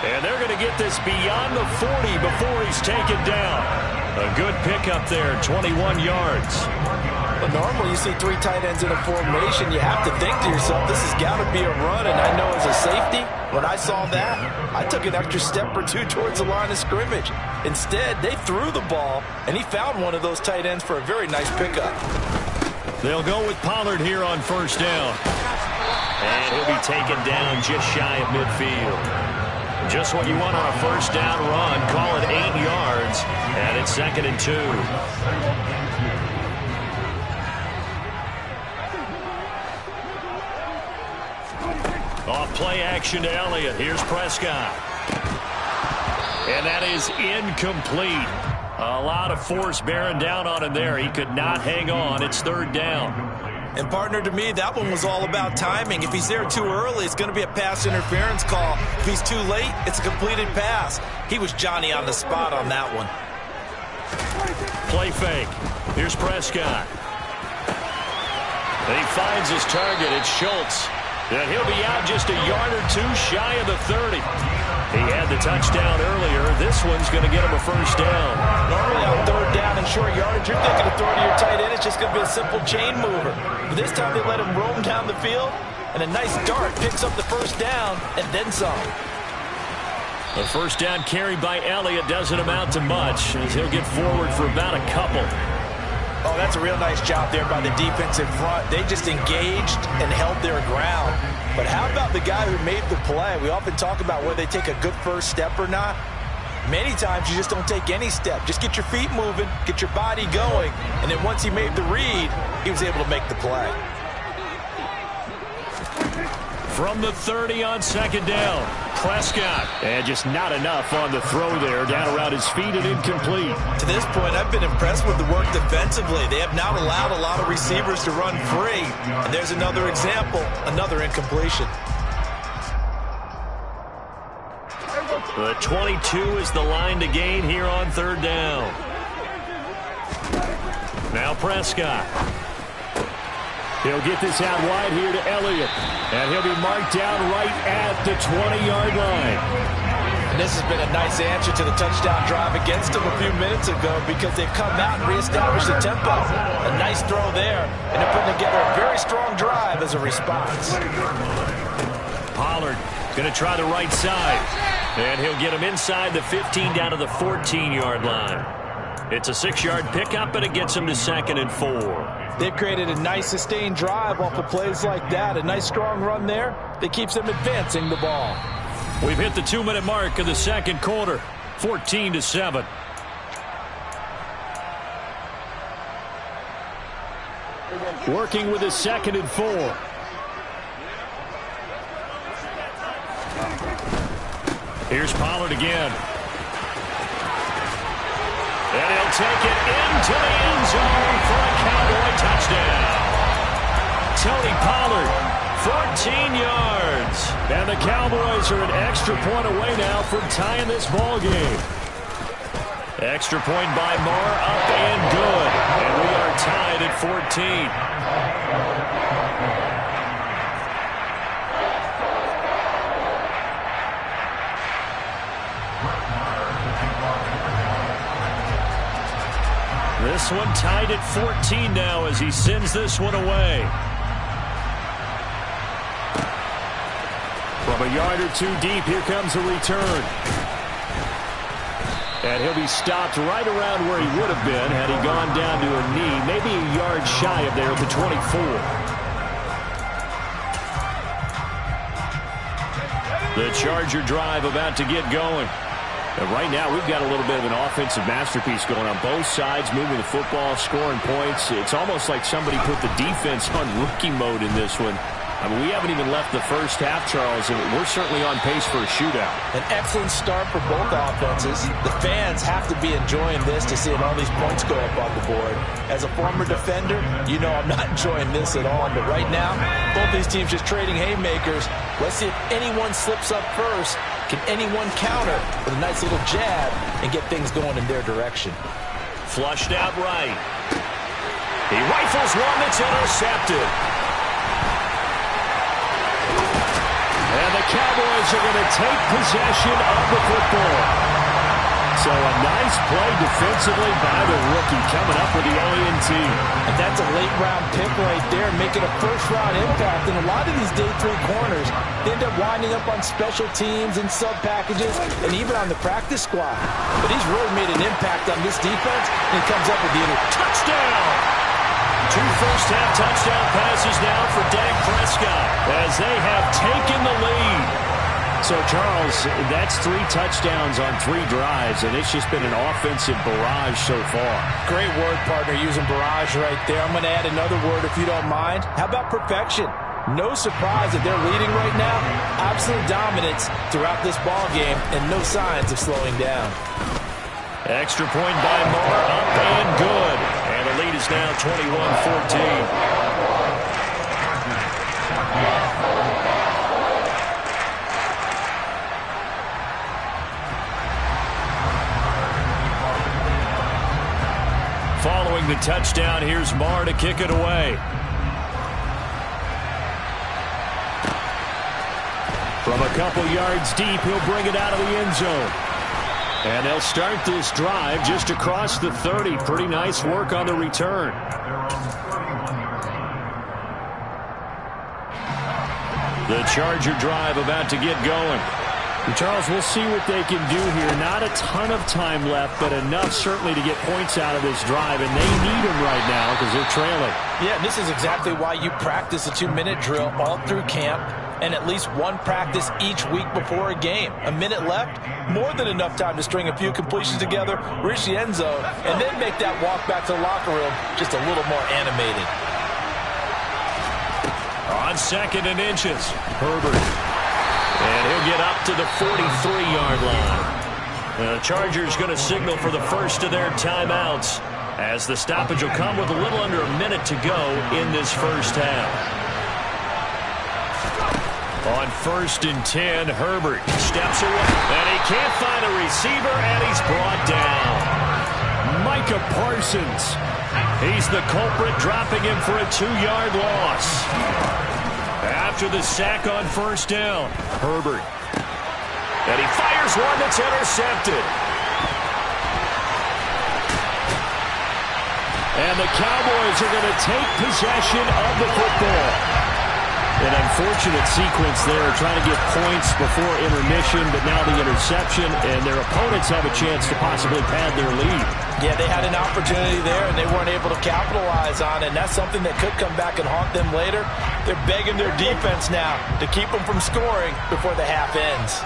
And they're going to get this beyond the 40 before he's taken down. A good pickup there, 21 yards. But normally you see three tight ends in a formation, you have to think to yourself, this has got to be a run. And I know as a safety, when I saw that, I took an extra step or two towards the line of scrimmage. Instead, they threw the ball, and he found one of those tight ends for a very nice pickup. They'll go with Pollard here on first down. And he'll be taken down just shy of midfield. Just what you want on a first down run. Call it 8 yards. And it's 2nd and 2. Off play action to Elliott. Here's Prescott. And that is incomplete. A lot of force bearing down on him there. He could not hang on. It's third down. And, partner, to me, that one was all about timing. If he's there too early, it's going to be a pass interference call. If he's too late, it's a completed pass. He was Johnny on the spot on that one. Play fake. Here's Prescott. And he finds his target. It's Schultz. And he'll be out just a yard or two shy of the 30. He had the touchdown earlier. This one's going to get him a first down. Normally on third down and short yardage, you're thinking of throwing to your tight end. It's just going to be a simple chain mover. But this time they let him roam down the field, and a nice dart picks up the first down and then some. The first down carry by Elliott doesn't amount to much as he'll get forward for about a couple. Oh, that's a real nice job there by the defense in front. They just engaged and held their ground. But how about the guy who made the play? We often talk about whether they take a good first step or not. Many times you just don't take any step. Just get your feet moving, get your body going, and then once he made the read, he was able to make the play. From the 30 on second down, Prescott. And just not enough on the throw there, down around his feet and incomplete. To this point, I've been impressed with the work defensively. They have not allowed a lot of receivers to run free. And there's another example, another incompletion. The 22 is the line to gain here on third down. Now Prescott. He'll get this out wide here to Elliott. And he'll be marked down right at the 20-yard line. And this has been a nice answer to the touchdown drive against them a few minutes ago because they've come out and reestablished the tempo. A nice throw there, and they're putting together a very strong drive as a response. Pollard going to try the right side. And he'll get him inside the 15 down to the 14-yard line. It's a 6-yard pickup, and it gets him to 2nd and 4. They've created a nice sustained drive off of plays like that. A nice strong run there that keeps them advancing the ball. We've hit the 2-minute mark of the second quarter, 14-7. Working with his 2nd and 4. Here's Pollard again. And he'll take it into the end zone for a Cowboy touchdown. Tony Pollard, 14 yards. And the Cowboys are an extra point away now from tying this ball game. Extra point by Moore, up and good. And we are tied at 14. This one tied at 14 now as he sends this one away. From a yard or two deep, here comes a return. And he'll be stopped right around where he would have been had he gone down to a knee, maybe a yard shy of there at the 24. The Charger drive about to get going. And right now, we've got a little bit of an offensive masterpiece going on both sides, moving the football, scoring points. It's almost like somebody put the defense on rookie mode in this one. I mean, we haven't even left the first half, Charles, and we're certainly on pace for a shootout. An excellent start for both offenses. The fans have to be enjoying this to seeing all these points go up on the board. As a former defender, you know I'm not enjoying this at all. But right now, both these teams just trading haymakers. Let's see if anyone slips up first. Can anyone counter with a nice little jab and get things going in their direction? Flushed out right. He rifles one that's intercepted. And the Cowboys are going to take possession of the football. So a nice play defensively by the rookie coming up with the OENT. And that's a late-round pick right there, making a first-round impact. And a lot of these day 3 corners, they end up winding up on special teams and sub-packages and even on the practice squad. But he's really made an impact on this defense, and he comes up with the touchdown. 2 first-half touchdown passes now for Dak Prescott as they have taken the lead. So, Charles, that's 3 touchdowns on 3 drives, and it's just been an offensive barrage so far. Great word, partner, using barrage right there. I'm going to add another word if you don't mind. How about perfection? No surprise that they're leading right now. Absolute dominance throughout this ball game and no signs of slowing down. Extra point by Moore, up and good. And the lead is now 21-14. Following the touchdown, here's Moore to kick it away. From a couple yards deep, he'll bring it out of the end zone. And they'll start this drive just across the 30. Pretty nice work on the return. The Charger drive about to get going. And Charles, we'll see what they can do here. Not a ton of time left, but enough certainly to get points out of this drive, and they need them right now because they're trailing. Yeah, and this is exactly why you practice a 2-minute drill all through camp and at least one practice each week before a game. A minute left, more than enough time to string a few completions together, reach the end zone, and then make that walk back to the locker room just a little more animated. On 2nd and inches, Herbert. And he'll get up to the 43-yard line. The Chargers going to signal for the first of their timeouts as the stoppage will come with a little under a minute to go in this first half. On 1st and 10, Herbert steps away. And he can't find a receiver, and he's brought down. Micah Parsons. He's the culprit, dropping him for a 2-yard loss. After the sack on 1st down, Herbert. And he fires one that's intercepted. And the Cowboys are going to take possession of the football. An unfortunate sequence there, trying to get points before intermission, but now the interception, and their opponents have a chance to possibly pad their lead. Yeah, they had an opportunity there, and they weren't able to capitalize on it, and that's something that could come back and haunt them later. They're begging their defense now to keep them from scoring before the half ends.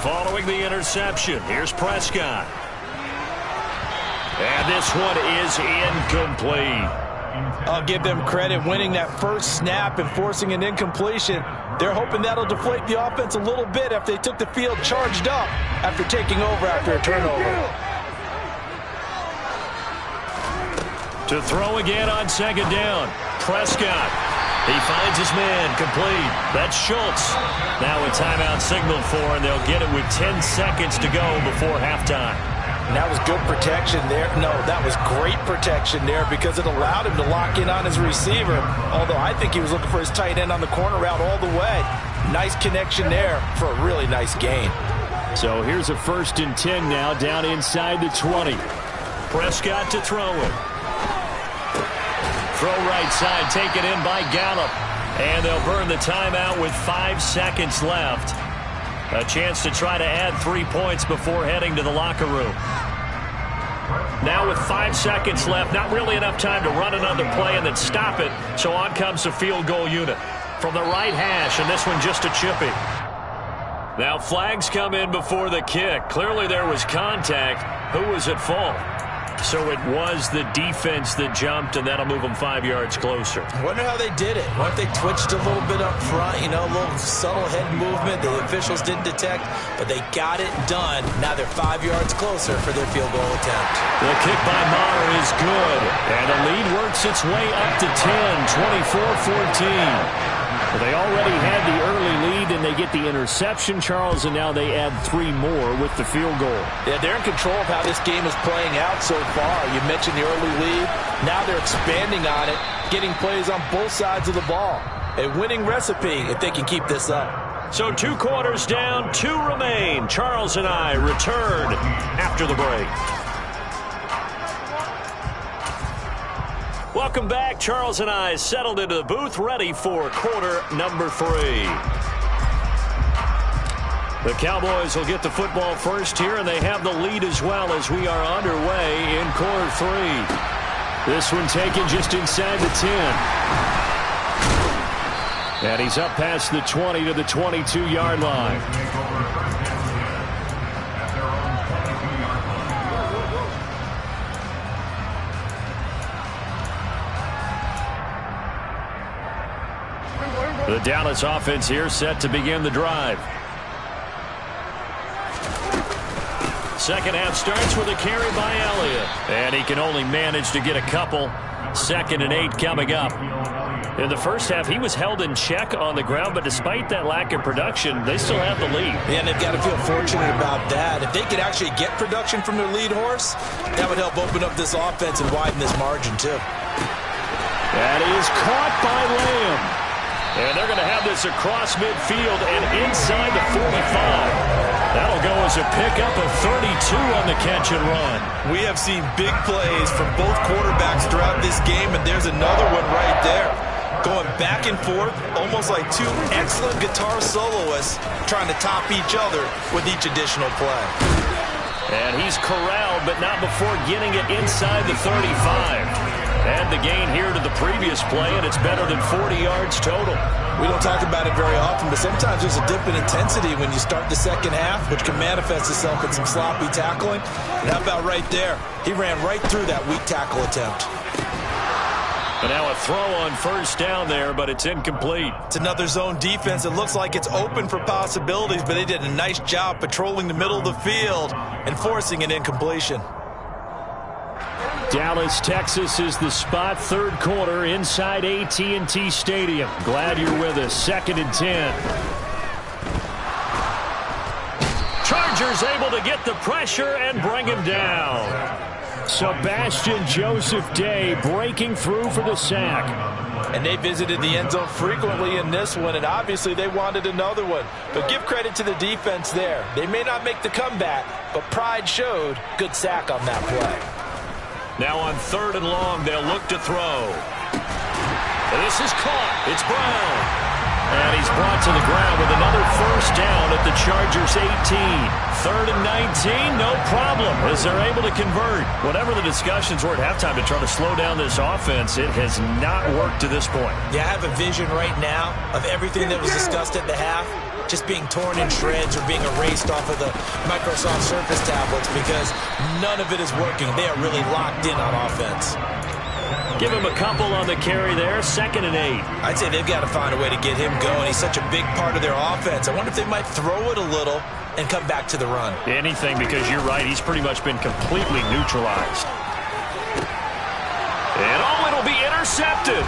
Following the interception, here's Prescott. And this one is incomplete. I'll give them credit winning that first snap and forcing an incompletion. They're hoping that'll deflate the offense a little bit after they took the field charged up after taking over after a turnover. To throw again on second down. Prescott. He finds his man, complete. That's Schultz. Now a timeout signaled for, and they'll get it with 10 seconds to go before halftime. And that was good protection there. No, that was great protection there because it allowed him to lock in on his receiver, although I think he was looking for his tight end on the corner route all the way. Nice connection there for a really nice gain. So here's a 1st and 10 now, down inside the 20. Prescott to throw it. Throw right side, taken in by Gallup. And they'll burn the timeout with 5 seconds left. A chance to try to add 3 points before heading to the locker room. Now with 5 seconds left, not really enough time to run another play and then stop it. So on comes the field goal unit from the right hash, and this one just a chippy. Now flags come in before the kick. Clearly there was contact. Who was at fault? So it was the defense that jumped, and that'll move them 5 yards closer. I wonder how they did it. What if they twitched a little bit up front, a little subtle head movement the officials didn't detect, but they got it done. Now they're 5 yards closer for their field goal attempt. The kick by Maher is good, and the lead works its way up to 10, 24-14. Well, they already had the early lead, and they get the interception, Charles, and now they add 3 more with the field goal. Yeah, they're in control of how this game is playing out so far. You mentioned the early lead. Now they're expanding on it, getting plays on both sides of the ball. A winning recipe if they can keep this up. So 2 quarters down, 2 remain. Charles and I return after the break. Welcome back. Charles and I settled into the booth, ready for quarter number 3. The Cowboys will get the football first here, and they have the lead as well as we are underway in quarter 3. This one taken just inside the 10. And he's up past the 20 to the 22-yard line. The Dallas offense here set to begin the drive. Second half starts with a carry by Elliott. And he can only manage to get a couple. 2nd and 8 coming up. In the first half, he was held in check on the ground, but despite that lack of production, they still have the lead. Yeah, and they've got to feel fortunate about that. If they could actually get production from their lead horse, that would help open up this offense and widen this margin, too. That is caught by Lamb. And they're going to have this across midfield and inside the 45. That'll go as a pickup of 32 on the catch and run. We have seen big plays from both quarterbacks throughout this game, and there's another one right there. Going back and forth, almost like 2 excellent guitar soloists trying to top each other with each additional play. And he's corralled, but not before getting it inside the 35. And the gain here to the previous play, and it's better than 40 yards total. We don't talk about it very often, but sometimes there's a dip in intensity when you start the second half, which can manifest itself in some sloppy tackling. And how about right there? He ran right through that weak tackle attempt. And now a throw on first down there, but it's incomplete. It's another zone defense. It looks like it's open for possibilities, but they did a nice job patrolling the middle of the field and forcing an incompletion. Dallas, Texas is the spot. 3rd quarter inside AT&T Stadium. Glad you're with us. 2nd and 10. Chargers able to get the pressure and bring him down. Sebastian Joseph Day breaking through for the sack. And they visited the end zone frequently in this one, and obviously they wanted another one. But give credit to the defense there. They may not make the comeback, but pride showed. Good sack on that play. Now on 3rd and long, they'll look to throw. And this is caught. It's Brown. And he's brought to the ground with another first down at the Chargers' 18. 3rd and 19, no problem, as they're able to convert. Whatever the discussions were at halftime to try to slow down this offense, it has not worked to this point. Yeah, I have a vision right now of everything that was discussed at the half just being torn in shreds or being erased off of the Microsoft Surface tablets because none of it is working. They are really locked in on offense. Give him a couple on the carry there, 2nd and 8. I'd say they've got to find a way to get him going. He's such a big part of their offense. I wonder if they might throw it a little and come back to the run. Anything, because you're right, he's pretty much been completely neutralized. And it'll be intercepted.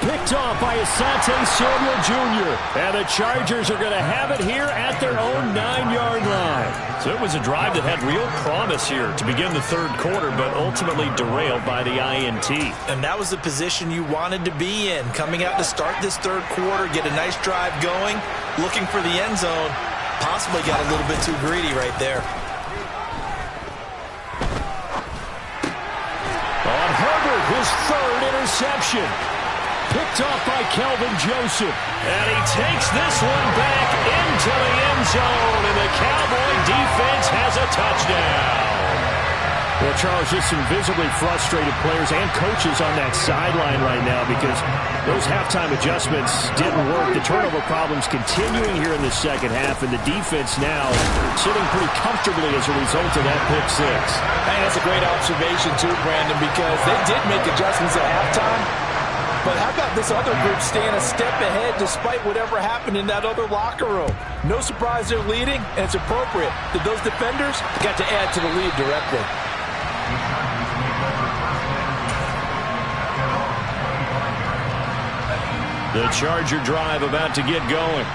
Picked off by Asante Samuel Jr. And the Chargers are going to have it here at their own 9-yard line. So it was a drive that had real promise here to begin the 3rd quarter, but ultimately derailed by the INT. And that was the position you wanted to be in. Coming out to start this 3rd quarter, get a nice drive going, looking for the end zone. Possibly got a little bit too greedy right there. On Herbert, his 3rd interception. Picked off by Kelvin Joseph. And he takes this one back into the end zone. And the Cowboy defense has a touchdown. Well, Charles, just some visibly frustrated players and coaches on that sideline right now because those halftime adjustments didn't work. The turnover problems continuing here in the 2nd half, and the defense now sitting pretty comfortably as a result of that pick 6. And that's a great observation, too, Brandon, because they did make adjustments at halftime. But how about this other group staying a step ahead despite whatever happened in that other locker room? No surprise they're leading, and it's appropriate that those defenders got to add to the lead directly. The Charger drive about to get going.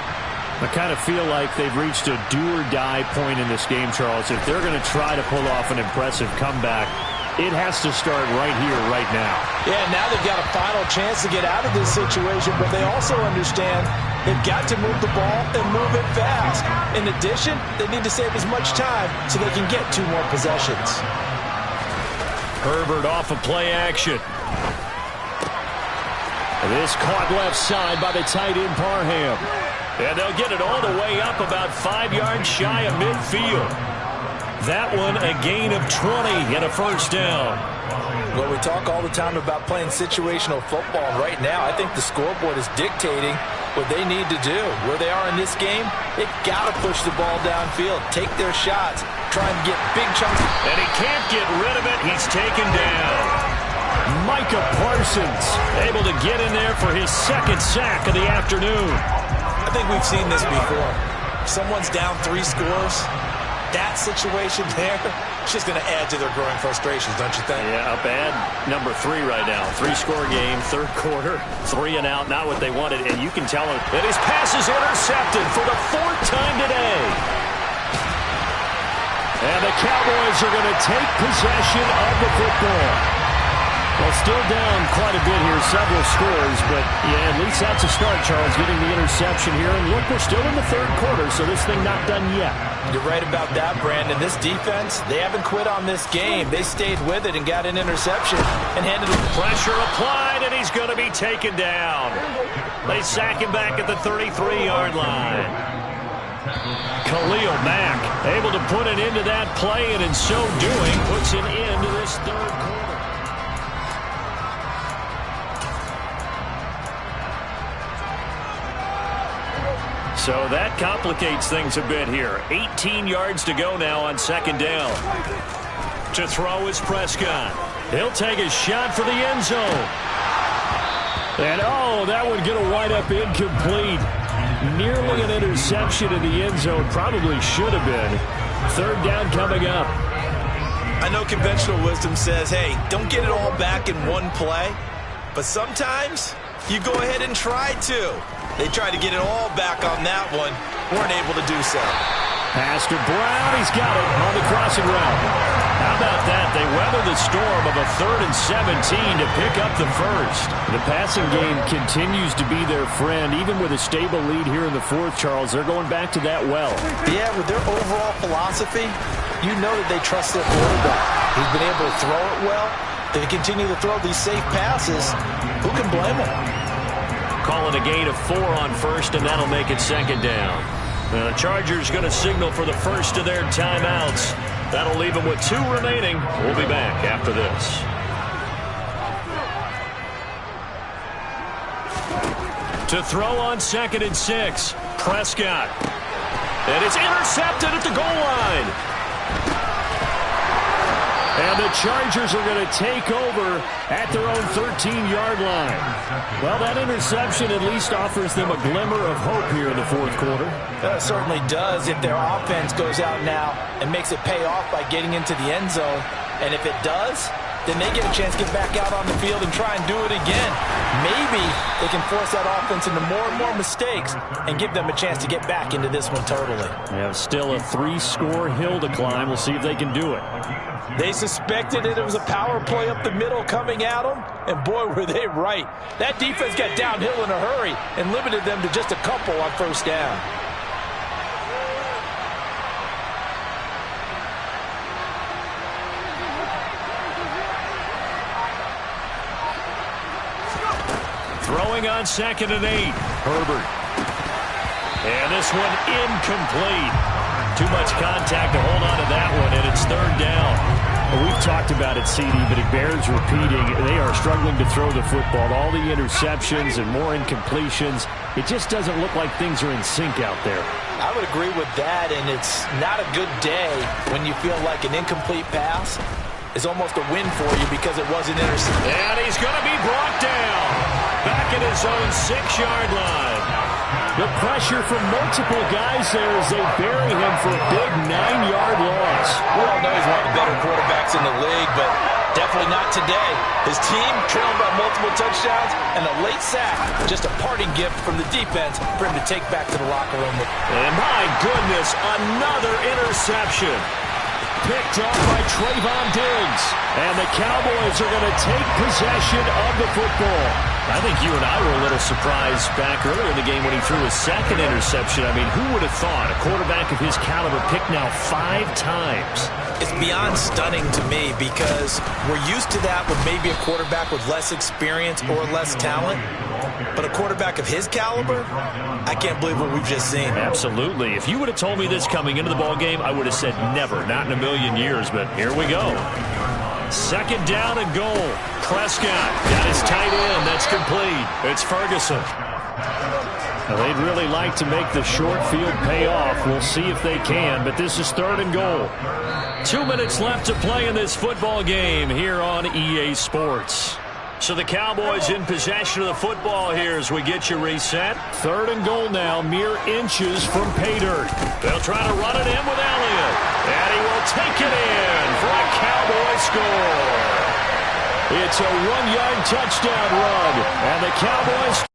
I kind of feel like they've reached a do-or-die point in this game, Charles. If they're going to try to pull off an impressive comeback, it has to start right here, right now. Yeah, now they've got a final chance to get out of this situation, but they also understand they've got to move the ball and move it fast. In addition, they need to save as much time so they can get 2 more possessions. Herbert off of play action. This caught left side by the tight end Parham. And they'll get it all the way up about 5 yards shy of midfield. That one a gain of 20 and a first down. Well, we talk all the time about playing situational football. Right now, I think the scoreboard is dictating what they need to do. Where they are in this game, they've got to push the ball downfield, take their shots, try and get big chunks. And he can't get rid of it. He's taken down. Micah Parsons able to get in there for his 2nd sack of the afternoon. I think we've seen this before. Someone's down 3 scores. That situation there, it's just going to add to their growing frustrations, don't you think? Yeah, up ad number 3 right now. 3-score game, 3rd quarter, 3 and out, not what they wanted. And you can tell that his pass is intercepted for the 4th time today. And the Cowboys are going to take possession of the football. Well, still down quite a bit here, several scores, but yeah, at least that's a start, Charles, getting the interception here. And look, we're still in the 3rd quarter, so this thing not done yet. You're right about that, Brandon. This defense, they haven't quit on this game. They stayed with it and got an interception and handed it. Pressure applied, and he's going to be taken down. They sack him back at the 33-yard line. Khalil Mack able to put an end to that play, and in so doing, puts an end to this 3rd quarter. So that complicates things a bit here. 18 yards to go now on 2nd down. To throw is Prescott. He'll take a shot for the end zone. And, oh, that would get a wind up incomplete. Nearly an interception in the end zone. Probably should have been. 3rd down coming up. I know conventional wisdom says, hey, don't get it all back in one play. But sometimes you go ahead and try to. They tried to get it all back on that one. Weren't able to do so. Pass to Brown. He's got it on the crossing route. How about that? They weather the storm of a 3rd and 17 to pick up the 1st. The passing game continues to be their friend. Even with a stable lead here in the 4th, Charles, they're going back to that well. Yeah, with their overall philosophy, you know that they trust their quarterback. He's been able to throw it well. They continue to throw these safe passes. Who can blame them? Calling a gain of 4 on first, and that'll make it second down. Now the Chargers going to signal for the first of their timeouts. That'll leave them with 2 remaining. We'll be back after this. To throw on 2nd and 6, Prescott. And it's intercepted at the goal line. And the Chargers are going to take over at their own 13-yard line. Well, that interception at least offers them a glimmer of hope here in the fourth quarter. That certainly does if their offense goes out now and makes it pay off by getting into the end zone. And if it does, then they get a chance to get back out on the field and try and do it again. Maybe they can force that offense into more and more mistakes and give them a chance to get back into this one totally. They have still a 3-score hill to climb. We'll see if they can do it. They suspected it was a power play up the middle coming at them, and boy, were they right. That defense got downhill in a hurry and limited them to just a couple on first down. Throwing on 2nd and 8, Herbert. And this one incomplete. Too much contact to hold on to that one, and it's 3rd down. Well, we've talked about it, CD, but it bears repeating. They are struggling to throw the football. All the interceptions and more incompletions. It just doesn't look like things are in sync out there. I would agree with that, and it's not a good day when you feel like an incomplete pass is almost a win for you because it wasn't intercepted. And he's going to be brought down back at his own 6-yard line. The pressure from multiple guys there as they bury him for a big 9-yard loss. We all know he's one of the better quarterbacks in the league, but definitely not today. His team trailed by multiple touchdowns, and a late sack, just a parting gift from the defense for him to take back to the locker room. And my goodness, another interception. Picked off by Trayvon Diggs. And the Cowboys are going to take possession of the football. I think you and I were a little surprised back earlier in the game when he threw his 2nd interception. I mean, who would have thought a quarterback of his caliber picked now 5 times? It's beyond stunning to me because we're used to that with maybe a quarterback with less experience or less talent. But a quarterback of his caliber, I can't believe what we've just seen. Absolutely. If you would have told me this coming into the ballgame, I would have said never, not in a million years. But here we go. 2nd down and goal. Prescott got his tight end. That's complete. It's Ferguson. Now, they'd really like to make the short field pay off. We'll see if they can, but this is 3rd and goal. 2 minutes left to play in this football game here on EA Sports. So the Cowboys in possession of the football here as we get you reset. 3rd and goal now, mere inches from pay dirt. They'll try to run it in with Elliott. And he will take it in for a Cowboy score. It's a 1-yard touchdown run. And the Cowboys